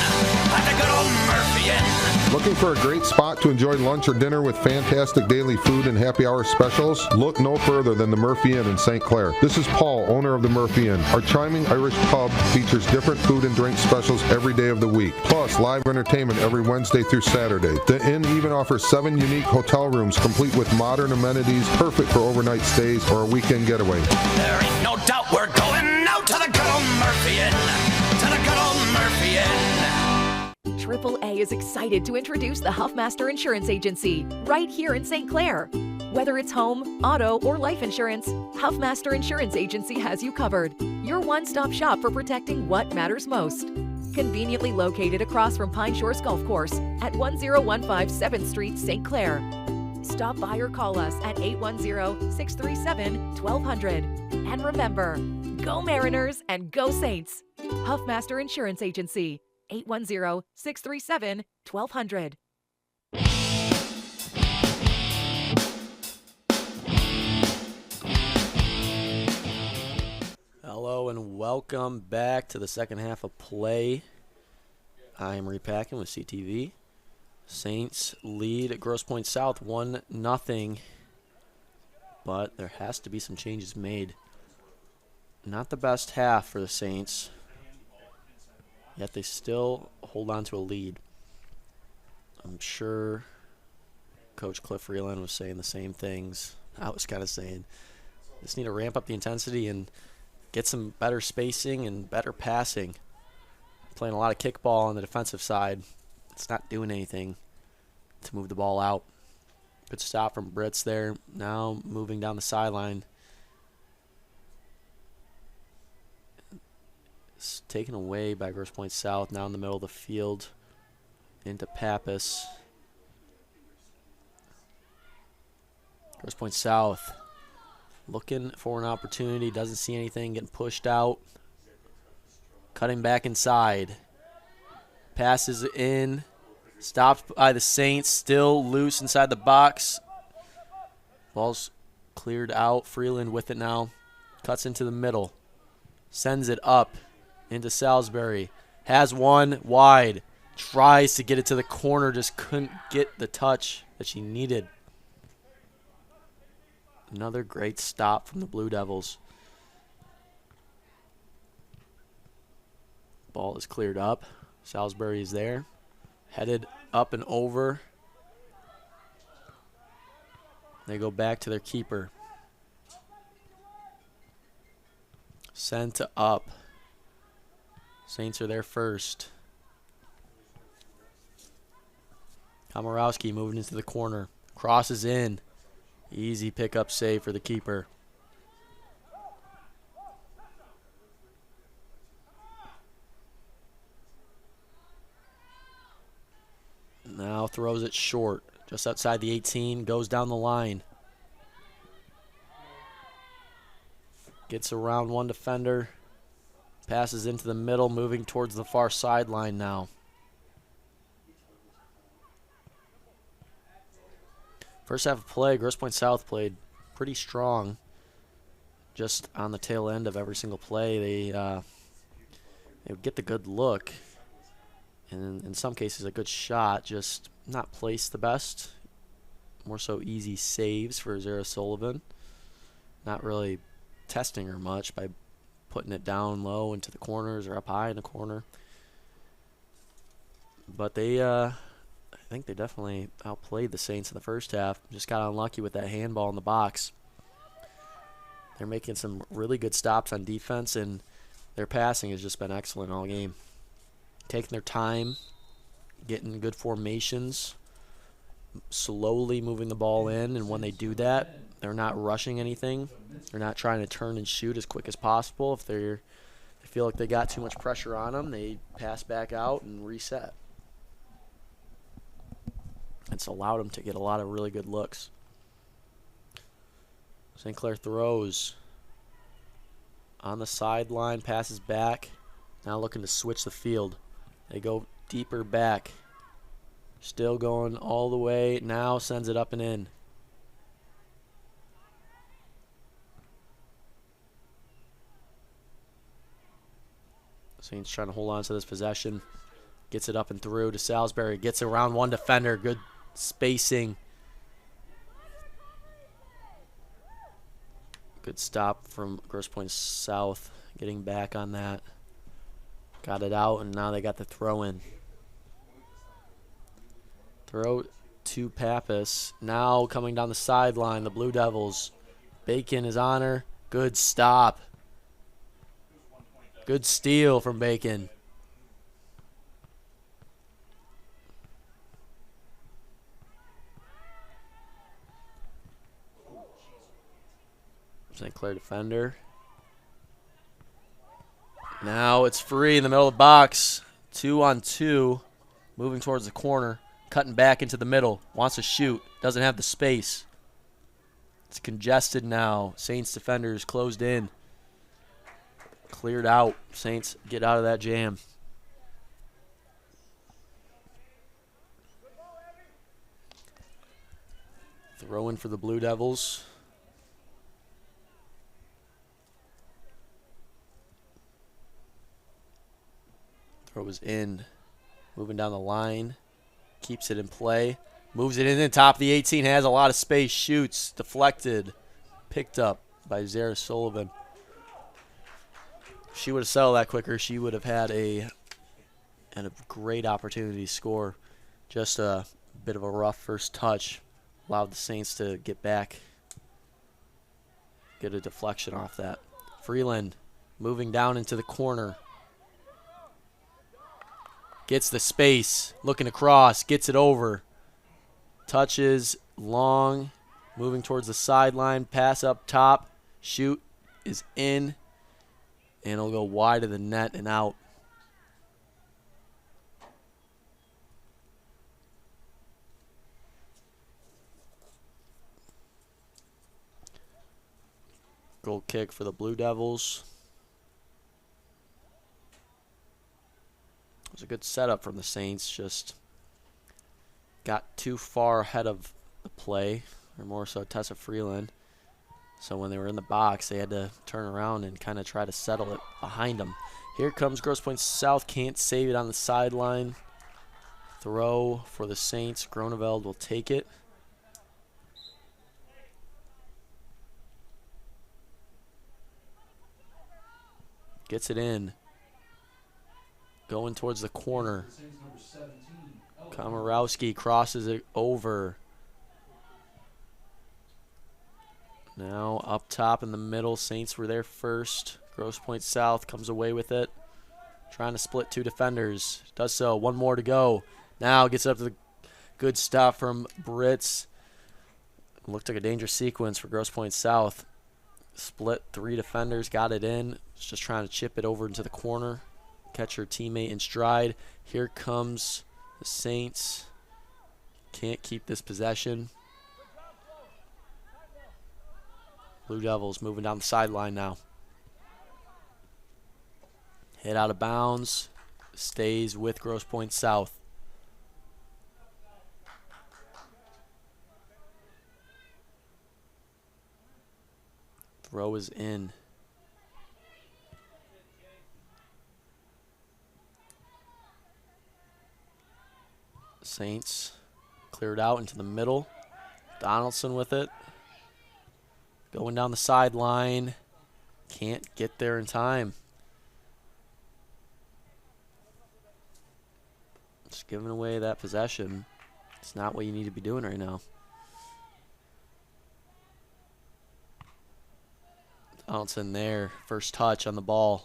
At the good old Murphy Inn. Looking for a great spot to enjoy lunch or dinner with fantastic daily food and happy hour specials? Look no further than the Murphy Inn in St. Clair. This is Paul, owner of the Murphy Inn. Our charming Irish pub features different food and drink specials every day of the week, plus live entertainment every Wednesday through Saturday. The inn even offers 7 unique hotel rooms complete with modern amenities, perfect for overnight stays or a weekend getaway. There ain't no doubt we're going out to the good old Murphy Inn. To the good old Murphy Inn. AAA is excited to introduce the Huffmaster Insurance Agency right here in St. Clair. Whether it's home, auto, or life insurance, Huffmaster Insurance Agency has you covered. Your one-stop shop for protecting what matters most. Conveniently located across from Pine Shores Golf Course at 1015 7th Street, St. Clair. Stop by or call us at 810-637-1200. And remember, go Mariners and go Saints. Huffmaster Insurance Agency, 810-637-1200. Hello and welcome back to the second half of play. I am repacking with CTV. Saints lead at Grosse Pointe South 1-0, but there has to be some changes made. Not the best half for the Saints, yet they still hold on to a lead. I'm sure Coach Cliff Freeland was saying the same things I was kind of saying. Just need to ramp up the intensity and get some better spacing and better passing. Playing a lot of kickball on the defensive side. It's not doing anything to move the ball out. Good stop from Brits there. Now moving down the sideline. It's taken away by Grosse Pointe South. Now in the middle of the field into Pappas. Grosse Pointe South looking for an opportunity. Doesn't see anything. Getting pushed out. Cutting back inside. Passes in. Stopped by the Saints. Still loose inside the box. Ball's cleared out. Freeland with it now. Cuts into the middle. Sends it up into Salisbury. Has one wide. Tries to get it to the corner. Just couldn't get the touch that she needed. Another great stop from the Blue Devils. Ball is cleared up. Salisbury is there. Headed up and over. They go back to their keeper. Sent to up. Saints are there first. Komorowski moving into the corner. Crosses in. Easy pickup save for the keeper. Now throws it short. Just outside the 18. Goes down the line. Gets around one defender. Passes into the middle, moving towards the far sideline now. First half of play, Grosse Pointe South played pretty strong. Just on the tail end of every single play, they would get the good look. And in some cases, a good shot, just not placed the best. more so easy saves for Zara Sullivan. Not really testing her much by putting it down low into the corners or up high in the corner. But they, I think they definitely outplayed the Saints in the first half. Just got unlucky with that handball in the box. They're making some really good stops on defense, and their passing has just been excellent all game. Taking their time, getting good formations, slowly moving the ball in, and when they do that, they're not rushing anything. They're not trying to turn and shoot as quick as possible. If they feel like they got too much pressure on them, they pass back out and reset. It's allowed them to get a lot of really good looks. St. Clair throws on the sideline, passes back. Now looking to switch the field. They go deeper back. Still going all the way. Now sends it up and in. Saints trying to hold on to this possession. Gets it up and through to Salisbury. Gets around one defender. Good spacing. Good stop from Grosse Pointe South. Getting back on that. Got it out, and now they got the throw in. Throw to Pappas. Now coming down the sideline, the Blue Devils. Bacon is on her. Good stop. Good steal from Bacon. St. Clair defender. Now it's free in the middle of the box. 2-on-2. Moving towards the corner. Cutting back into the middle. Wants to shoot. Doesn't have the space. It's congested now. Saints defenders closed in. Cleared out. Saints get out of that jam. Throw in for the Blue Devils. Throw is in. Moving down the line. Keeps it in play. Moves it in the top of the 18. Has a lot of space. Shoots. Deflected. Picked up by Zara Sullivan. If she would have settled that quicker, she would have had a great opportunity to score. Just a bit of a rough first touch. Allowed the Saints to get back. Get a deflection off that. Freeland moving down into the corner. Gets the space, looking across, gets it over. Touches, long, moving towards the sideline, pass up top, shoot is in, and it'll go wide of the net and out. Goal kick for the Blue Devils. It was a good setup from the Saints, just got too far ahead of the play, or more so Tessa Freeland. So when they were in the box, they had to turn around and kind of try to settle it behind them. Here comes Grosse Pointe South, can't save it on the sideline. Throw for the Saints. Groneveld will take it. Gets it in. Going towards the corner. Komorowski crosses it over. Now up top in the middle. Saints were there first. Grosse Pointe South comes away with it. Trying to split two defenders. Does so. One more to go. Now gets up to the good stop from Britz. Looked like a dangerous sequence for Grosse Pointe South. Split three defenders. Got it in. Just trying to chip it over into the corner. Catch her teammate in stride. Here comes the Saints. Can't keep this possession. Blue Devils moving down the sideline now. Hit out of bounds. Stays with Grosse Pointe South. Throw is in. Saints cleared out into the middle. Donaldson with it. Going down the sideline. Can't get there in time. Just giving away that possession. It's not what you need to be doing right now. Donaldson there. First touch on the ball.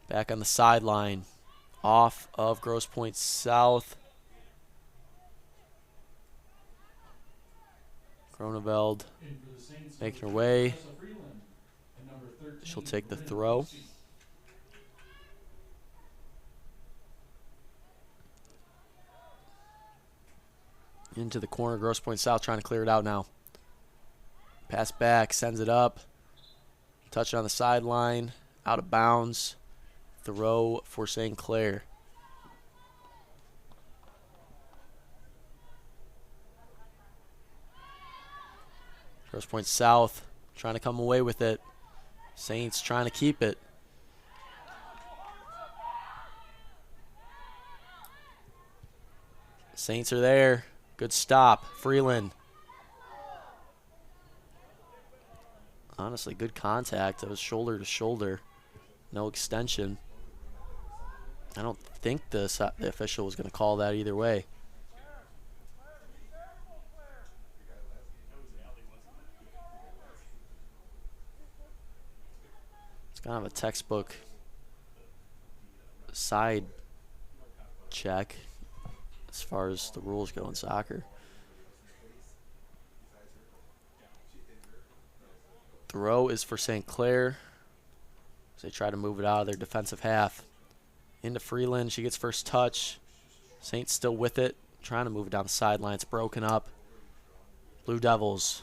Back on the sideline. Off of Grosse Pointe South. Groneveld making her way. She'll take the throw. Into the corner, Grosse Pointe South trying to clear it out now. Pass back, sends it up. Touch it on the sideline, out of bounds. Throw for St. Clair. Grosse Pointe South trying to come away with it. Saints trying to keep it. Saints are there. Good stop. Freeland. Honestly, good contact. It was shoulder to shoulder. No extension. I don't think the official was going to call that either way. It's kind of a textbook side check as far as the rules go in soccer. Throw is for St. Clair. They try to move it out of their defensive half. Into Freeland. She gets first touch. Saints still with it. Trying to move it down the sideline. It's broken up. Blue Devils.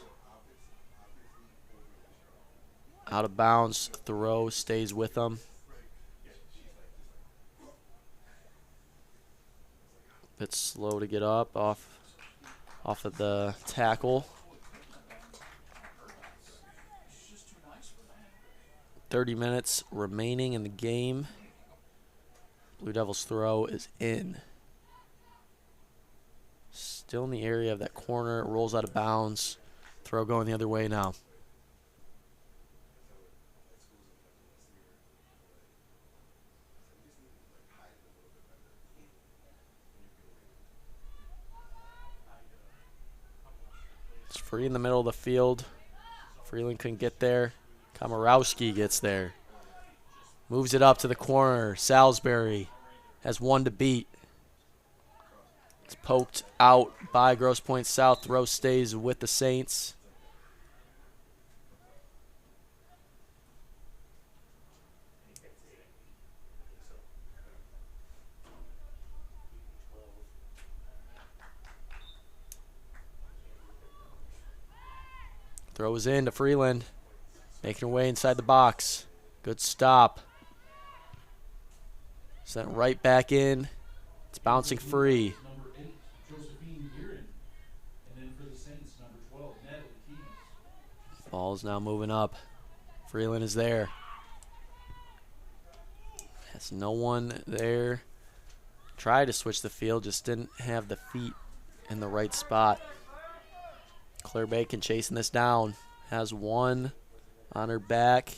Out of bounds. Throw stays with them. Bit slow to get up off of the tackle. 30 minutes remaining in the game. Blue Devils throw is in. Still in the area of that corner. Rolls out of bounds. Throw going the other way now. It's free in the middle of the field. Freeland couldn't get there. Komorowski gets there. Moves it up to the corner. Salisbury has one to beat. It's poked out by Grosse Pointe South. Throw stays with the Saints. Throws in to Freeland. Making her way inside the box. Good stop. Sent right back in. It's bouncing free. Ball is now moving up. Freeland is there. Has no one there. Tried to switch the field, just didn't have the feet in the right spot. Claire Bacon chasing this down. Has one on her back.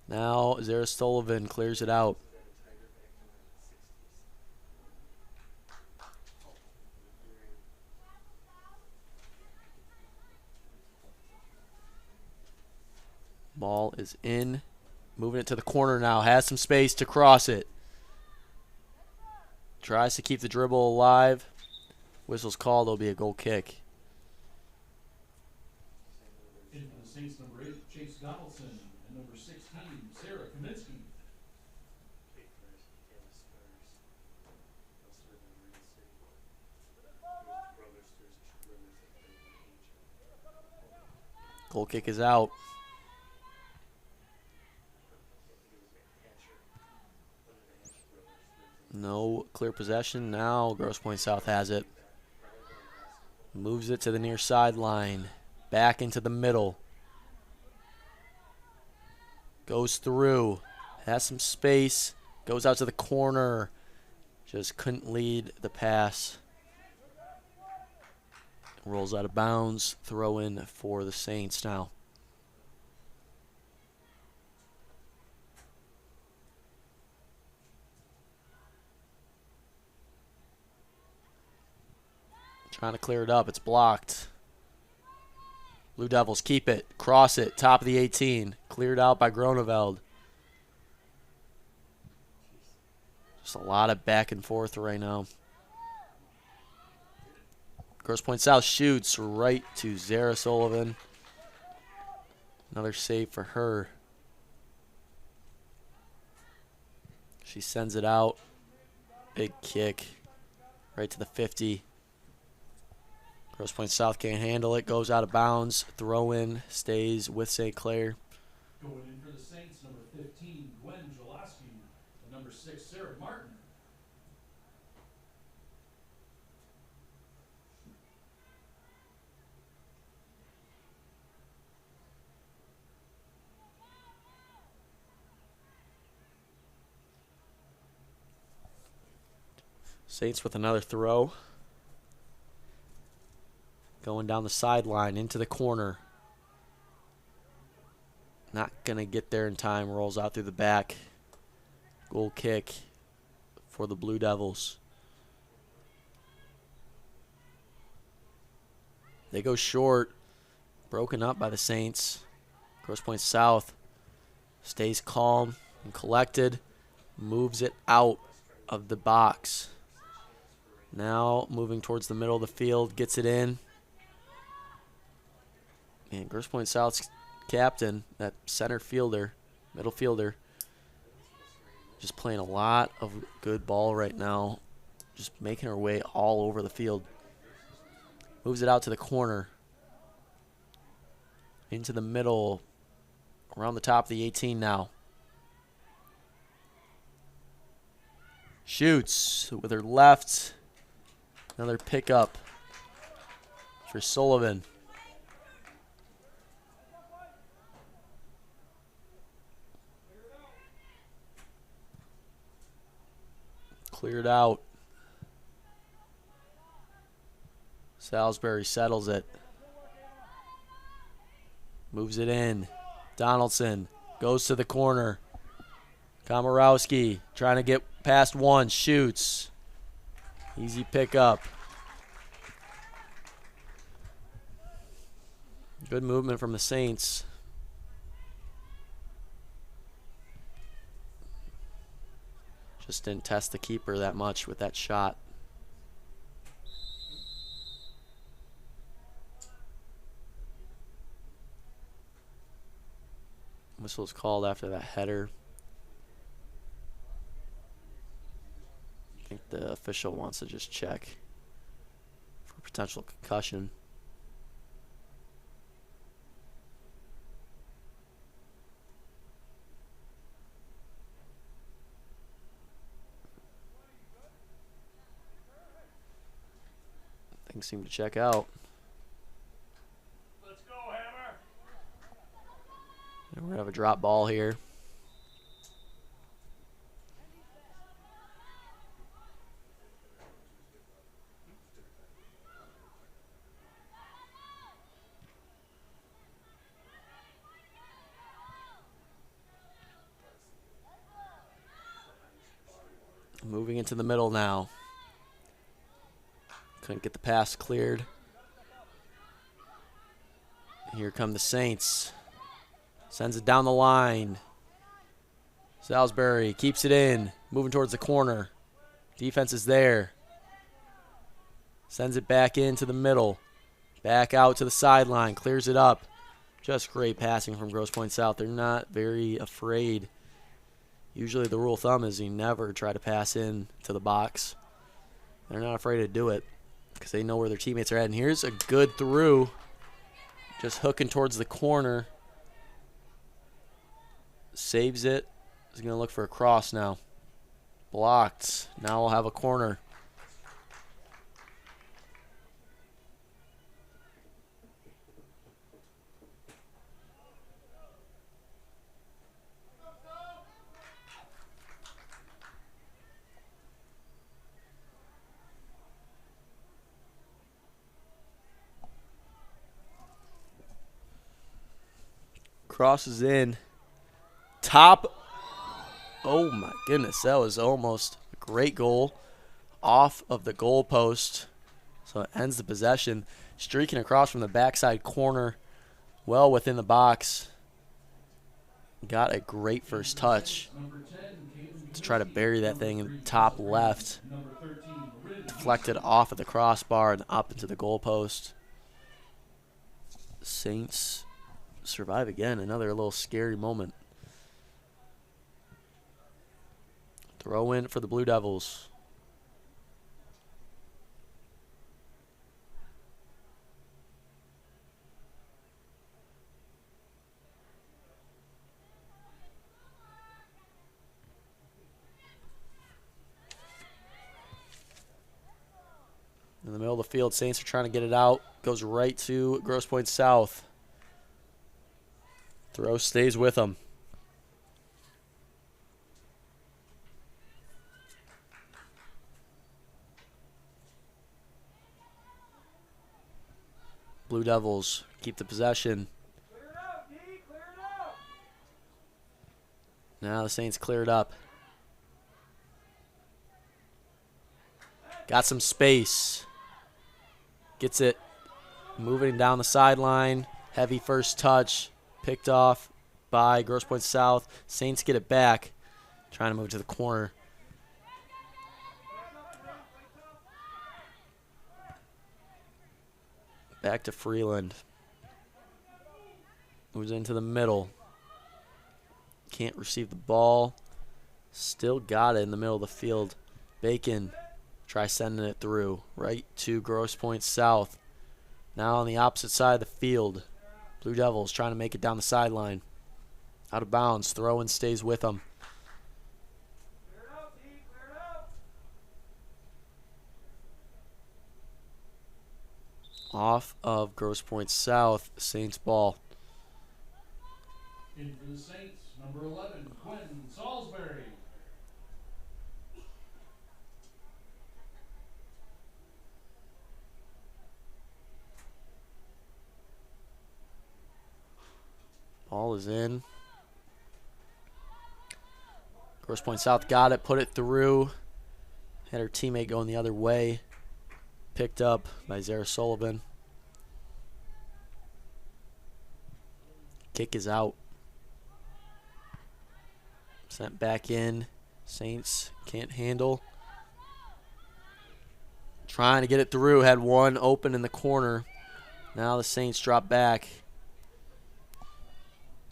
Now Zara Sullivan clears it out. Ball is in. Moving it to the corner now. Has some space to cross it. Tries to keep the dribble alive. Whistle's called. There'll be a goal kick. In for the Saints, number 8, Chase Donaldson, and number 16, Sarah Kaminsky. Goal kick is out. No clear possession. Now Grosse Pointe South has it. Moves it to the near sideline. Back into the middle. Goes through. Has some space. Goes out to the corner. Just couldn't lead the pass. Rolls out of bounds. Throw in for the Saints now. Trying to clear it up. It's blocked. Blue Devils keep it. Cross it. Top of the 18. Cleared out by Groneveld. Just a lot of back and forth right now. Grosse Pointe South shoots right to Zara Sullivan. Another save for her. She sends it out. Big kick. Right to the 50. Grosse Pointe South can't handle it. Goes out of bounds. Throw in. Stays with St. Clair. Going in for the Saints, number 15, Gwen Jaloski, and number 6, Sarah Martin. Saints with another throw. Going down the sideline into the corner. Not going to get there in time. Rolls out through the back. Goal kick for the Blue Devils. They go short. Broken up by the Saints. Grosse Pointe South stays calm and collected. Moves it out of the box. Now moving towards the middle of the field. Gets it in. And Grosse Pointe South's captain, that center fielder, middle fielder, just playing a lot of good ball right now. Just making her way all over the field. Moves it out to the corner. Into the middle. Around the top of the 18 now. Shoots with her left. Another pickup for Sullivan. Cleared out. Salisbury settles it. Moves it in. Donaldson goes to the corner. Komorowski trying to get past one. Shoots. Easy pickup. Good movement from the Saints. Just didn't test the keeper that much with that shot. Whistle was called after that header. I think the official wants to just check for potential concussion. Things seem to check out. Let's go, Hammer! And we're going to have a drop ball here. Moving into the middle now. Couldn't get the pass cleared. Here come the Saints. Sends it down the line. Salisbury keeps it in. Moving towards the corner. Defense is there. Sends it back into the middle. Back out to the sideline. Clears it up. Just great passing from Grosse Pointe South. They're not very afraid. Usually the rule of thumb is you never try to pass in to the box. They're not afraid to do it because they know where their teammates are at. And here's a good through. Just hooking towards the corner. Saves it. He's going to look for a cross now. Blocked. Now we'll have a corner. Crosses in. Top. Oh, my goodness. That was almost a great goal off of the goal post. So it ends the possession. Streaking across from the backside corner, well within the box. Got a great first touch to try to bury that thing in top left. Deflected off of the crossbar and up into the goalpost. Saints survive again. Another little scary moment. Throw in for the Blue Devils. In the middle of the field, Saints are trying to get it out. Goes right to Grosse Pointe South. Throw stays with them. Blue Devils keep the possession. Now the Saints clear it up. Got some space. Gets it moving down the sideline. Heavy first touch. Picked off by Grosse Pointe South. Saints get it back. Trying to move to the corner. Back to Freeland. Moves into the middle. Can't receive the ball. Still got it in the middle of the field. Bacon. Try sending it through. Right to Grosse Pointe South. Now on the opposite side of the field. Blue Devils trying to make it down the sideline. Out of bounds. Throw in stays with them. Off of Grosse Pointe South. Saints ball. In for the Saints, number 11, Quinn Salisbury. Ball is in. Grosse Pointe South got it, put it through. Had her teammate going the other way. Picked up by Zara Sullivan. Kick is out. Sent back in. Saints can't handle. Trying to get it through. Had one open in the corner. Now the Saints drop back.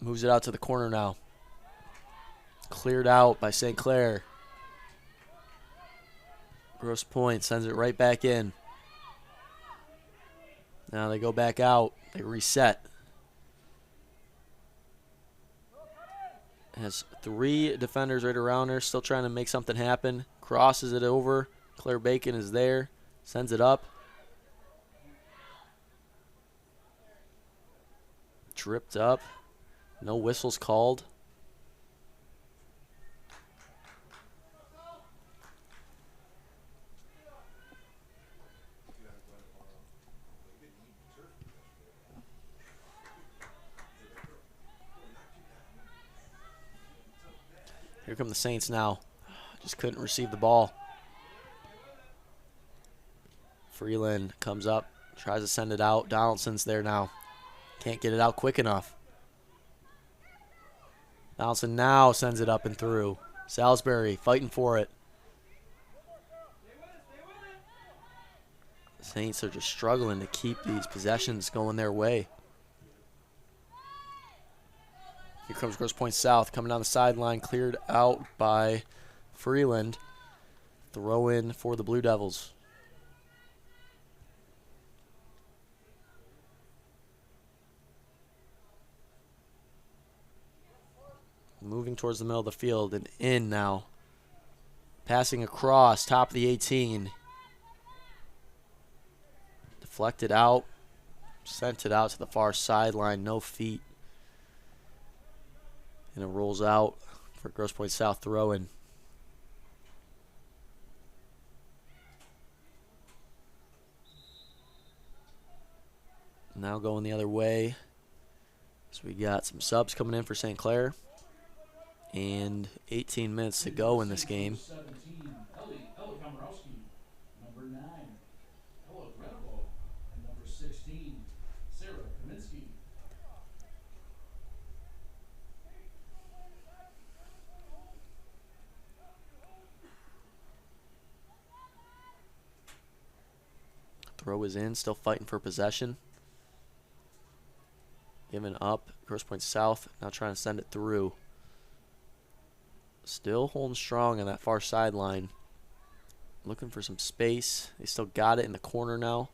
Moves it out to the corner now. Cleared out by St.Clair. Grosse Pointe sends it right back in. Now they go back out. They reset. Has three defenders right around her. Still trying to make something happen. Crosses it over. Claire Bacon is there. Sends it up. Tripped up. No whistles called. Here come the Saints now. Just couldn't receive the ball. Freeland comes up, tries to send it out. Donaldson's there now. Can't get it out quick enough. Donaldson now sends it up and through. Salisbury fighting for it. The Saints are just struggling to keep these possessions going their way. Here comes Grosse Pointe South coming down the sideline, cleared out by Freeland. Throw in for the Blue Devils. Moving towards the middle of the field and in now. Passing across, top of the 18. Deflected out. Sent it out to the far sideline. No feet. And it rolls out for Grosse Pointe South throw-in. Now going the other way. So we got some subs coming in for St. Clair. And 18 minutes to go in this game. 17, Ellie Komorowski. Number 9, Ella Grenabo. And number 16, Sarah Kaminsky. Throw is in, still fighting for possession. Giving up. Grosse Pointe South, now trying to send it through. Still holding strong on that far sideline. Looking for some space. They still got it in the corner now.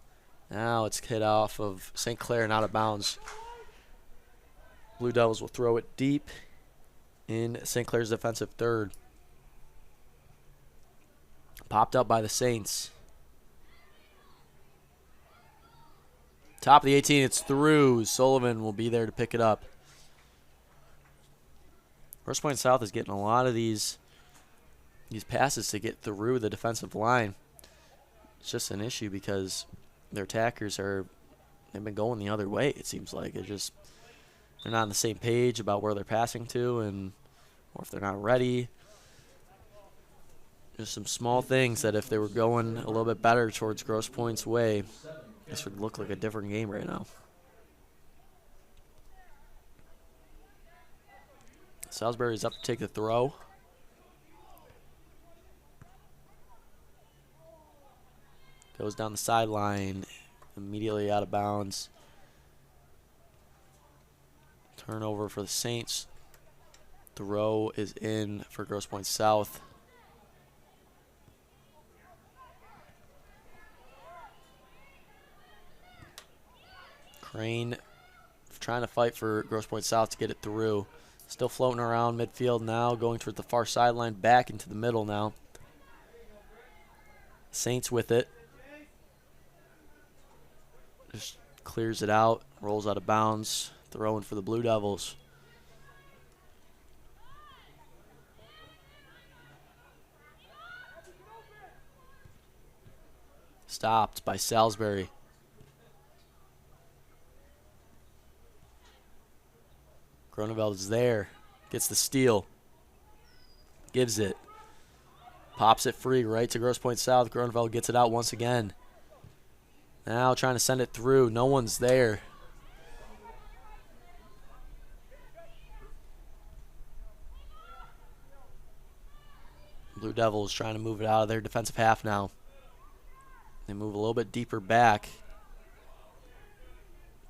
Now it's hit off of St. Clair and out of bounds. Blue Devils will throw it deep in St. Clair's defensive third. Popped up by the Saints. Top of the 18, it's through. Sullivan will be there to pick it up. Grosse Pointe South is getting a lot of these passes to get through the defensive line. It's just an issue because their attackers they've been going the other way, it seems like. They're not on the same page about where they're passing to, or if they're not ready. Just some small things that if they were going a little bit better towards Grosse Pointe's way, this would look like a different game right now. Salisbury's up to take the throw. Goes down the sideline, immediately out of bounds. Turnover for the Saints. Throw is in for Grosse Pointe South. Crane trying to fight for Grosse Pointe South to get it through. Still floating around midfield now, going toward the far sideline, back into the middle now. Saints with it. Just clears it out, rolls out of bounds, throwing for the Blue Devils. Stopped by Salisbury. Groneveld is there. Gets the steal. Gives it. Pops it free right to Grosse Pointe South. Groneveld gets it out once again. Now trying to send it through. No one's there. Blue Devils trying to move it out of their defensive half now. They move a little bit deeper back.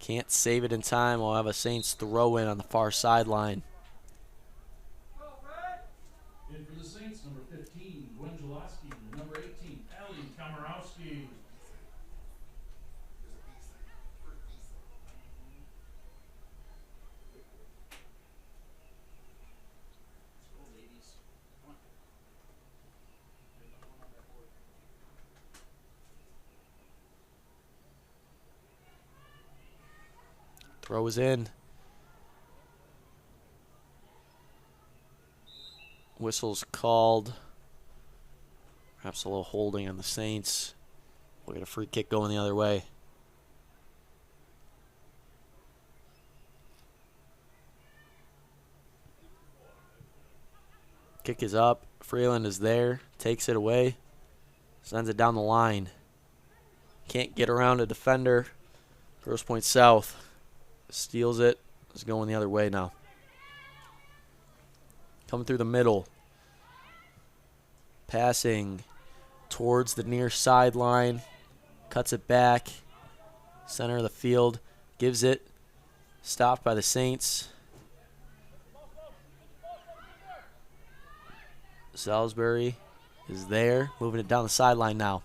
Can't save it in time. We'll have a Saints throw in on the far sideline. In for the Saints, number 15, Gwen Jaloski. Number 18, Ellie Komorowski. Throw is in. Whistle's called. Perhaps a little holding on the Saints. We'll get a free kick going the other way. Kick is up. Freeland is there. Takes it away. Sends it down the line. Can't get around a defender. Grosse Pointe South steals it. It's going the other way now. Coming through the middle. Passing towards the near sideline. Cuts it back. Center of the field. Gives it. Stopped by the Saints. Salisbury is there. Moving it down the sideline now.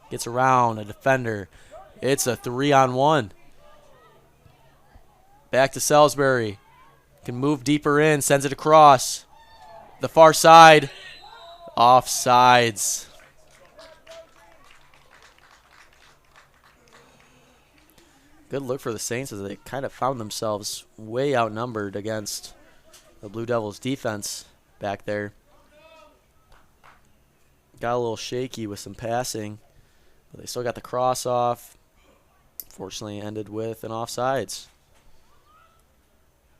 Gets around a defender. It's a 3-on-1. Back to Salisbury. Can move deeper in. Sends it across. The far side. Offsides. Good look for the Saints as they kind of found themselves way outnumbered against the Blue Devils defense back there. Got a little shaky with some passing, but they still got the cross off. Fortunately ended with an offsides.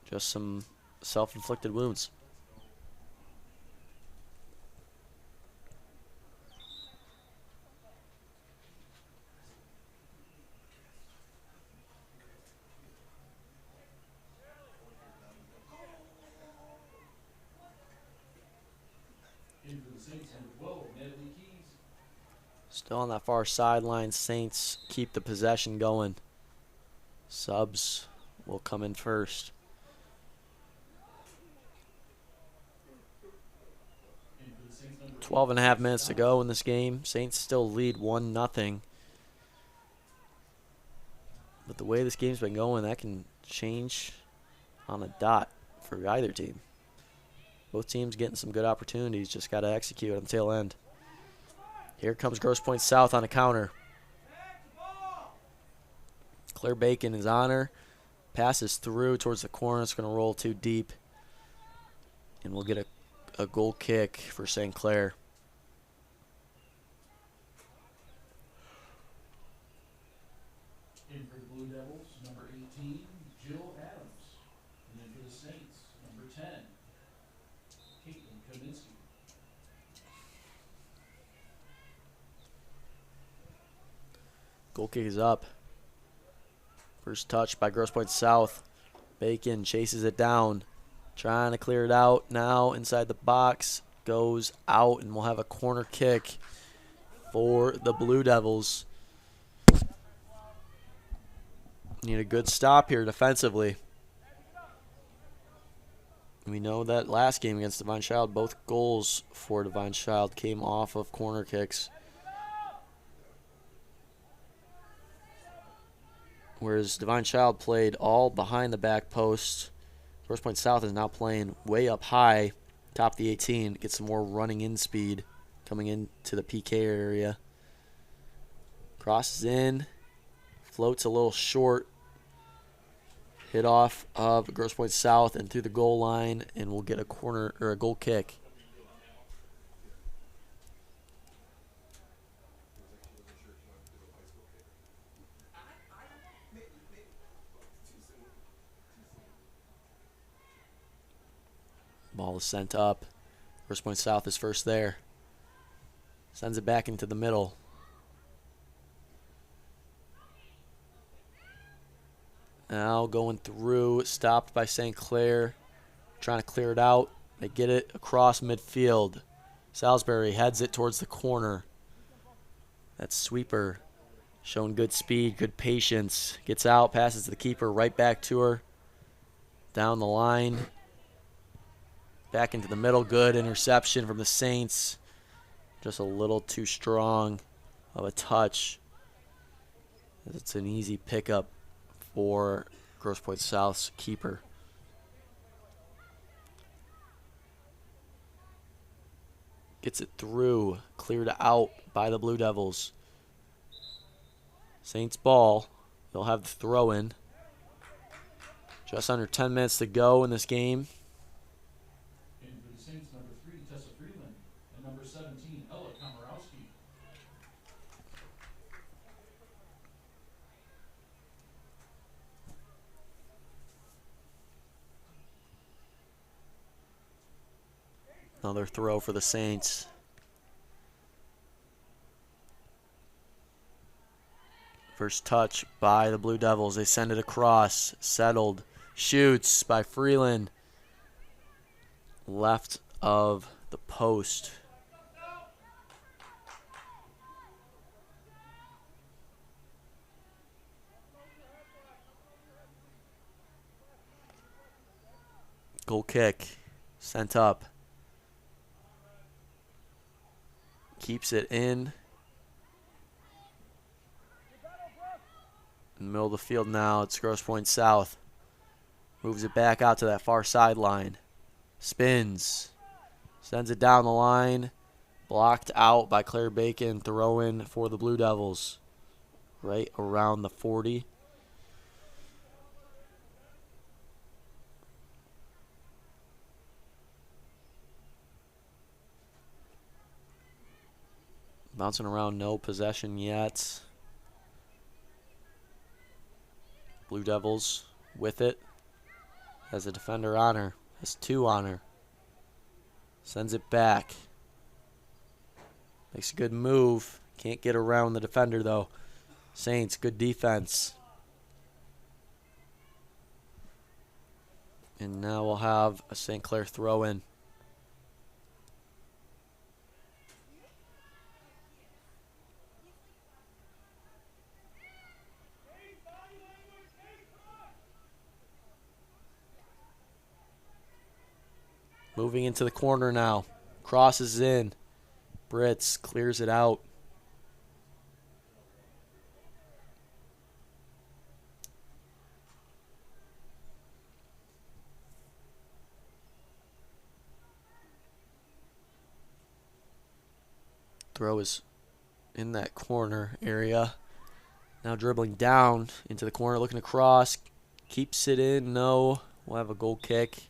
just some self-inflicted wounds. In for the Saints, number 12, Natalie Keys. Still on that far sideline, Saints keep the possession going. Subs will come in first. In for the Saints, number 12 and a half minutes to go in this game. Saints still lead 1-0. But the way this game's been going, that can change on a dot for either team. Both teams getting some good opportunities, just got to execute on the tail end. Here comes Grosse Pointe South on a counter. Claire Bacon is on her. Passes through towards the corner. It's going to roll too deep. And we'll get a goal kick for St.Clair. In for the Blue Devils, number 18, Jill Adams. And then for the Saints, number 10, Caitlin Kaminsky. Goal kick is up. First touch by Grosse Pointe South. Bacon chases it down. Trying to clear it out now inside the box. Goes out, and we'll have a corner kick for the Blue Devils. Need a good stop here defensively. We know that last game against Divine Child, both goals for Divine Child came off of corner kicks. Whereas Divine Child played all behind the back post. Grosse Pointe South is now playing way up high, top of the 18, get some more running in speed coming into the PK area. Crosses in, floats a little short, hit off of Grosse Pointe South and through the goal line, and we'll get a corner or a goal kick. Ball is sent up. Grosse Pointe South is first there. Sends it back into the middle. Now going through, stopped by St.Clair. Trying to clear it out. They get it across midfield. Salisbury heads it towards the corner. That sweeper showing good speed, good patience. Gets out, passes to the keeper, right back to her. Down the line. Back into the middle, good interception from the Saints. Just a little too strong of a touch. It's an easy pickup for Grosse Pointe South's keeper. Gets it through, cleared out by the Blue Devils. Saints ball. They'll have the throw in. Just under 10 minutes to go in this game. Saints, number 3, Tessa Freeland, and number 17, Ella Komorowski. Another throw for the Saints. First touch by the Blue Devils. They send it across. Settled. Shoots by Freeland. Left of the post. Goal kick. Sent up. Keeps it in. In the middle of the field now, it's Grosse Pointe South. Moves it back out to that far sideline. Spins. Sends it down the line. Blocked out by Claire Bacon. Throw in for the Blue Devils. Right around the 40. Bouncing around, no possession yet. Blue Devils with it. Has a defender on her. Has 2 on her. Sends it back. Makes a good move. Can't get around the defender, though. Saints, good defense. And now we'll have a St. Clair throw in. Moving into the corner now. Crosses in. Brits clears it out. Throw is in that corner area. Now dribbling down into the corner, looking to cross. Keeps it in. No. We'll have a goal kick.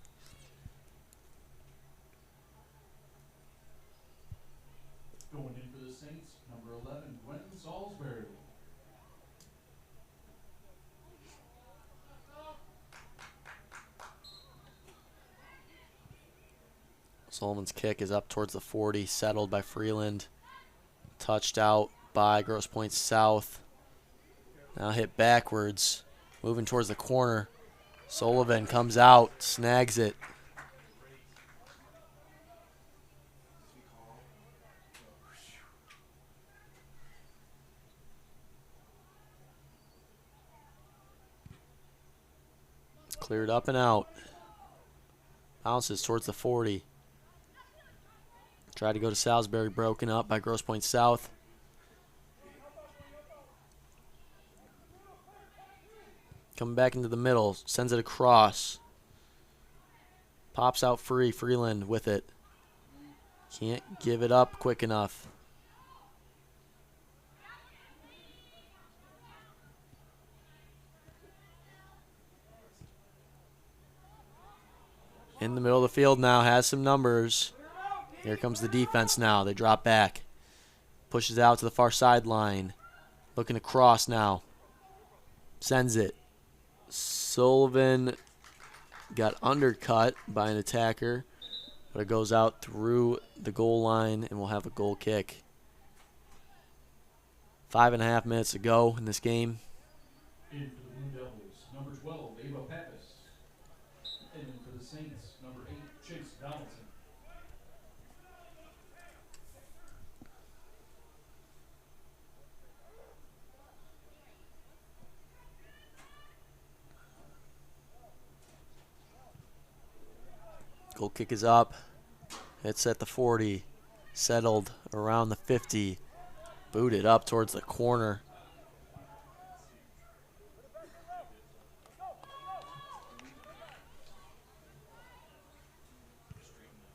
Going in for the Saints, number 11, Gwen Salisbury. Solomon's kick is up towards the 40, settled by Freeland. Touched out by Grosse Pointe South. Now hit backwards, moving towards the corner. Sullivan comes out, snags it. Cleared up and out. Bounces towards the 40. Tried to go to Salisbury, broken up by Grosse Pointe South. Coming back into the middle, sends it across. Pops out free, Freeland with it. Can't give it up quick enough. In the middle of the field now, has some numbers. Here comes the defense now. They drop back. Pushes out to the far sideline. Looking to cross now. Sends it. Sullivan got undercut by an attacker, but it goes out through the goal line, and we'll have a goal kick. 5.5 minutes to go in this game. In for the Blue Devils, number 12, Ava Pappas. And for the Saints, number 8, Chase Donaldson. Goal kick is up. It's at the 40. Settled around the 50. Booted up towards the corner.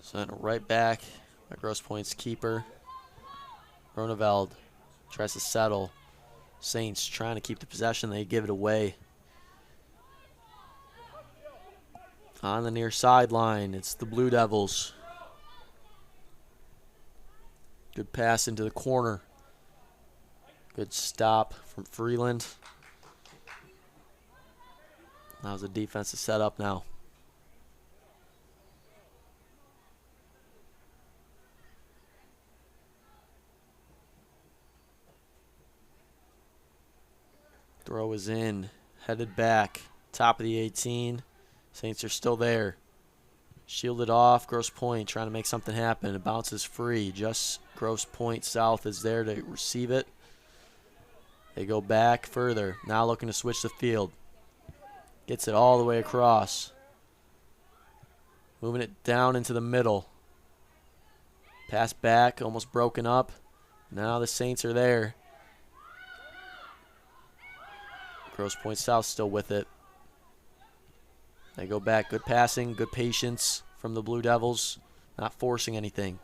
Sent right back by Grosse Pointe's keeper. Roneveld tries to settle. Saints trying to keep the possession. They give it away. On the near sideline, it's the Blue Devils. Good pass into the corner. Good stop from Freeland. That was a defensive setup now. Throw is in, headed back, top of the 18. Saints are still there. Shielded off, Grosse Pointe trying to make something happen. It bounces free. Just Grosse Pointe South is there to receive it. They go back further. Now looking to switch the field. Gets it all the way across. Moving it down into the middle. Pass back, almost broken up. Now the Saints are there. Grosse Pointe South still with it. They go back. Good passing, good patience from the Blue Devils. Not forcing anything.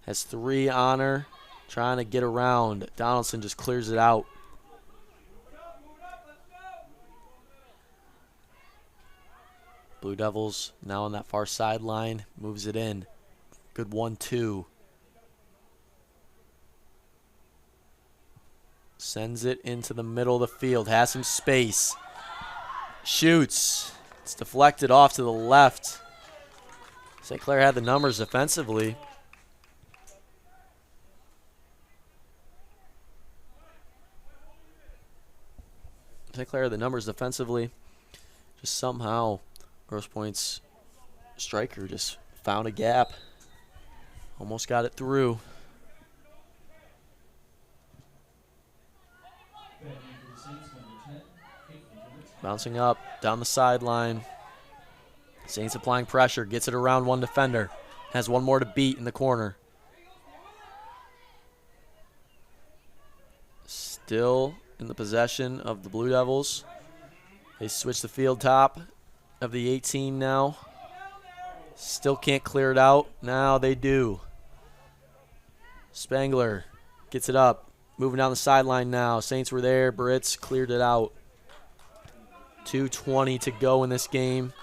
Has 3 on her. Trying to get around. Donaldson just clears it out. Blue Devils now on that far sideline. Moves it in. Good 1-2. Sends it into the middle of the field. Has some space. Shoots. It's deflected off to the left. St.Clair had the numbers defensively. St.Clair had the numbers defensively. Just somehow, Grosse Pointe's striker just found a gap. Almost got it through. Bouncing up, down the sideline. Saints applying pressure, gets it around one defender. Has one more to beat in the corner. Still in the possession of the Blue Devils. They switch the field top of the 18 now. Still can't clear it out. Now they do. Spangler gets it up. Moving down the sideline now. Saints were there. Britz cleared it out. 2:20 to go in this game.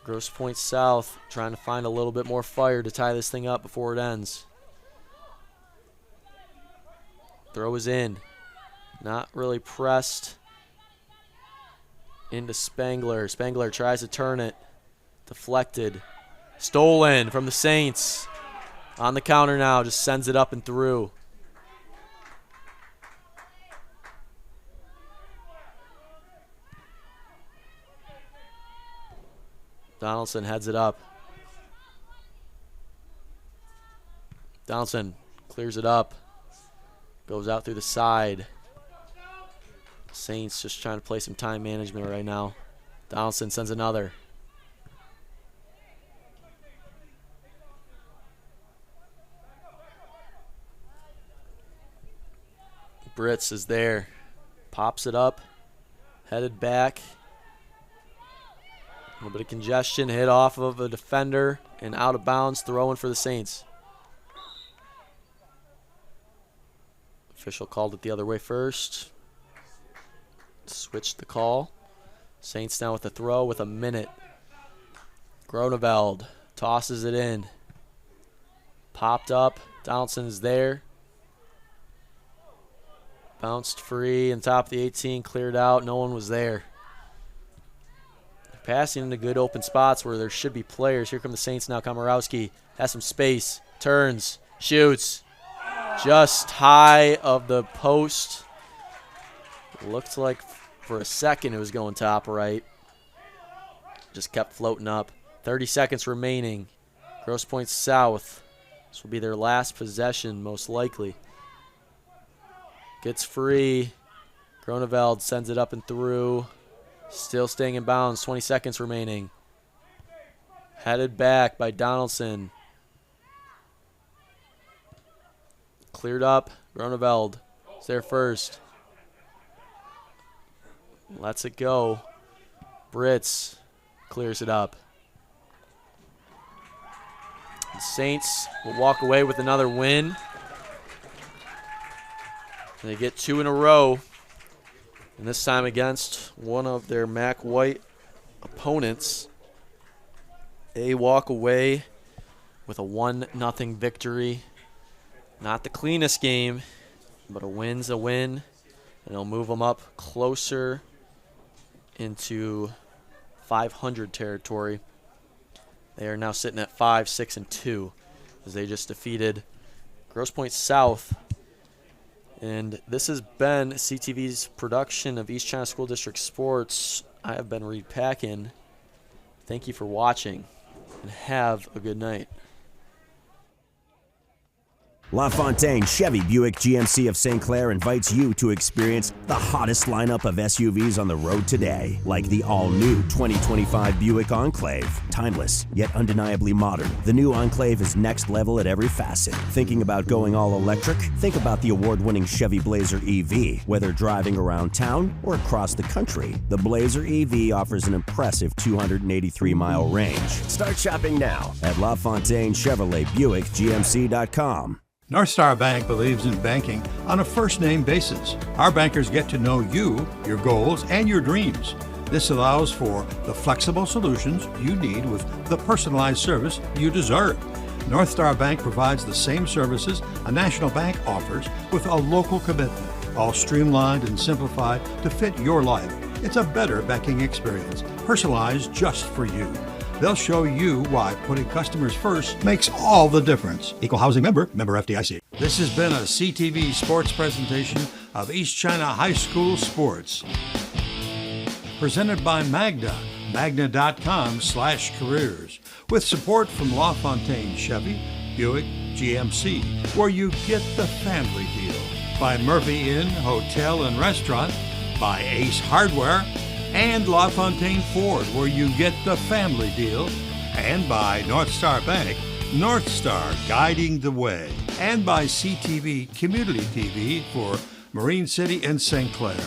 Grosse Pointe South trying to find a little bit more fire to tie this thing up before it ends. Throw is in. Not really pressed. Into Spangler. Spangler tries to turn it. Deflected. Stolen from the Saints. On the counter now. Just sends it up and through. Donaldson heads it up. Donaldson clears it up. Goes out through the side. Saints just trying to play some time management right now. Donaldson sends another. Britz is there. Pops it up. Headed back. A little bit of congestion. Hit off of a defender and out of bounds. Throwing for the Saints. Official called it the other way first. Switched the call. Saints now with the throw with a minute. Groneveld tosses it in. Popped up. Donaldson is there. Bounced free and top of the 18. Cleared out. No one was there. Passing into good open spots where there should be players. Here come the Saints now. Komorowski has some space. Turns. Shoots. Just high of the post. Looked like for a second it was going top right. Just kept floating up. 30 seconds remaining. Grosse Pointe South. This will be their last possession most likely. Gets free. Groneveld sends it up and through. Still staying in bounds. 20 seconds remaining. Headed back by Donaldson. Cleared up. Groneveld is there first. Lets it go. Britz clears it up. The Saints will walk away with another win. They get 2 in a row. And this time against one of their MAC White opponents. They walk away with a 1-0 victory. Not the cleanest game, but a win's a win. And it'll move them up closer into 500 territory. They are now sitting at 5-6-2 as they just defeated Grosse Pointe South. And this has been CTV's production of East China School District Sports. I have been Reed Packin. Thank you for watching, and have a good night. LaFontaine Chevy Buick GMC of St. Clair invites you to experience the hottest lineup of SUVs on the road today, like the all-new 2025 Buick Enclave. Timeless, yet undeniably modern, the new Enclave is next level at every facet. Thinking about going all electric? Think about the award-winning Chevy Blazer EV. Whether driving around town or across the country, the Blazer EV offers an impressive 283-mile range. Start shopping now at LaFontaine Chevrolet Buick GMC.com. North Star Bank believes in banking on a first-name basis. Our bankers get to know you, your goals, and your dreams. This allows for the flexible solutions you need with the personalized service you deserve. North Star Bank provides the same services a national bank offers with a local commitment, all streamlined and simplified to fit your life. It's a better banking experience, personalized just for you. They'll show you why putting customers first makes all the difference. Equal housing member, member FDIC. This has been a CTV sports presentation of East China High School Sports. Presented by Magna, magna.com/careers. With support from LaFontaine Chevy, Buick, GMC, where you get the family deal. By Murphy Inn Hotel and Restaurant, by Ace Hardware, and LaFontaine Ford, where you get the family deal, and by North Star Bank, North Star guiding the way, and by CTV Community TV for Marine City and St. Clair.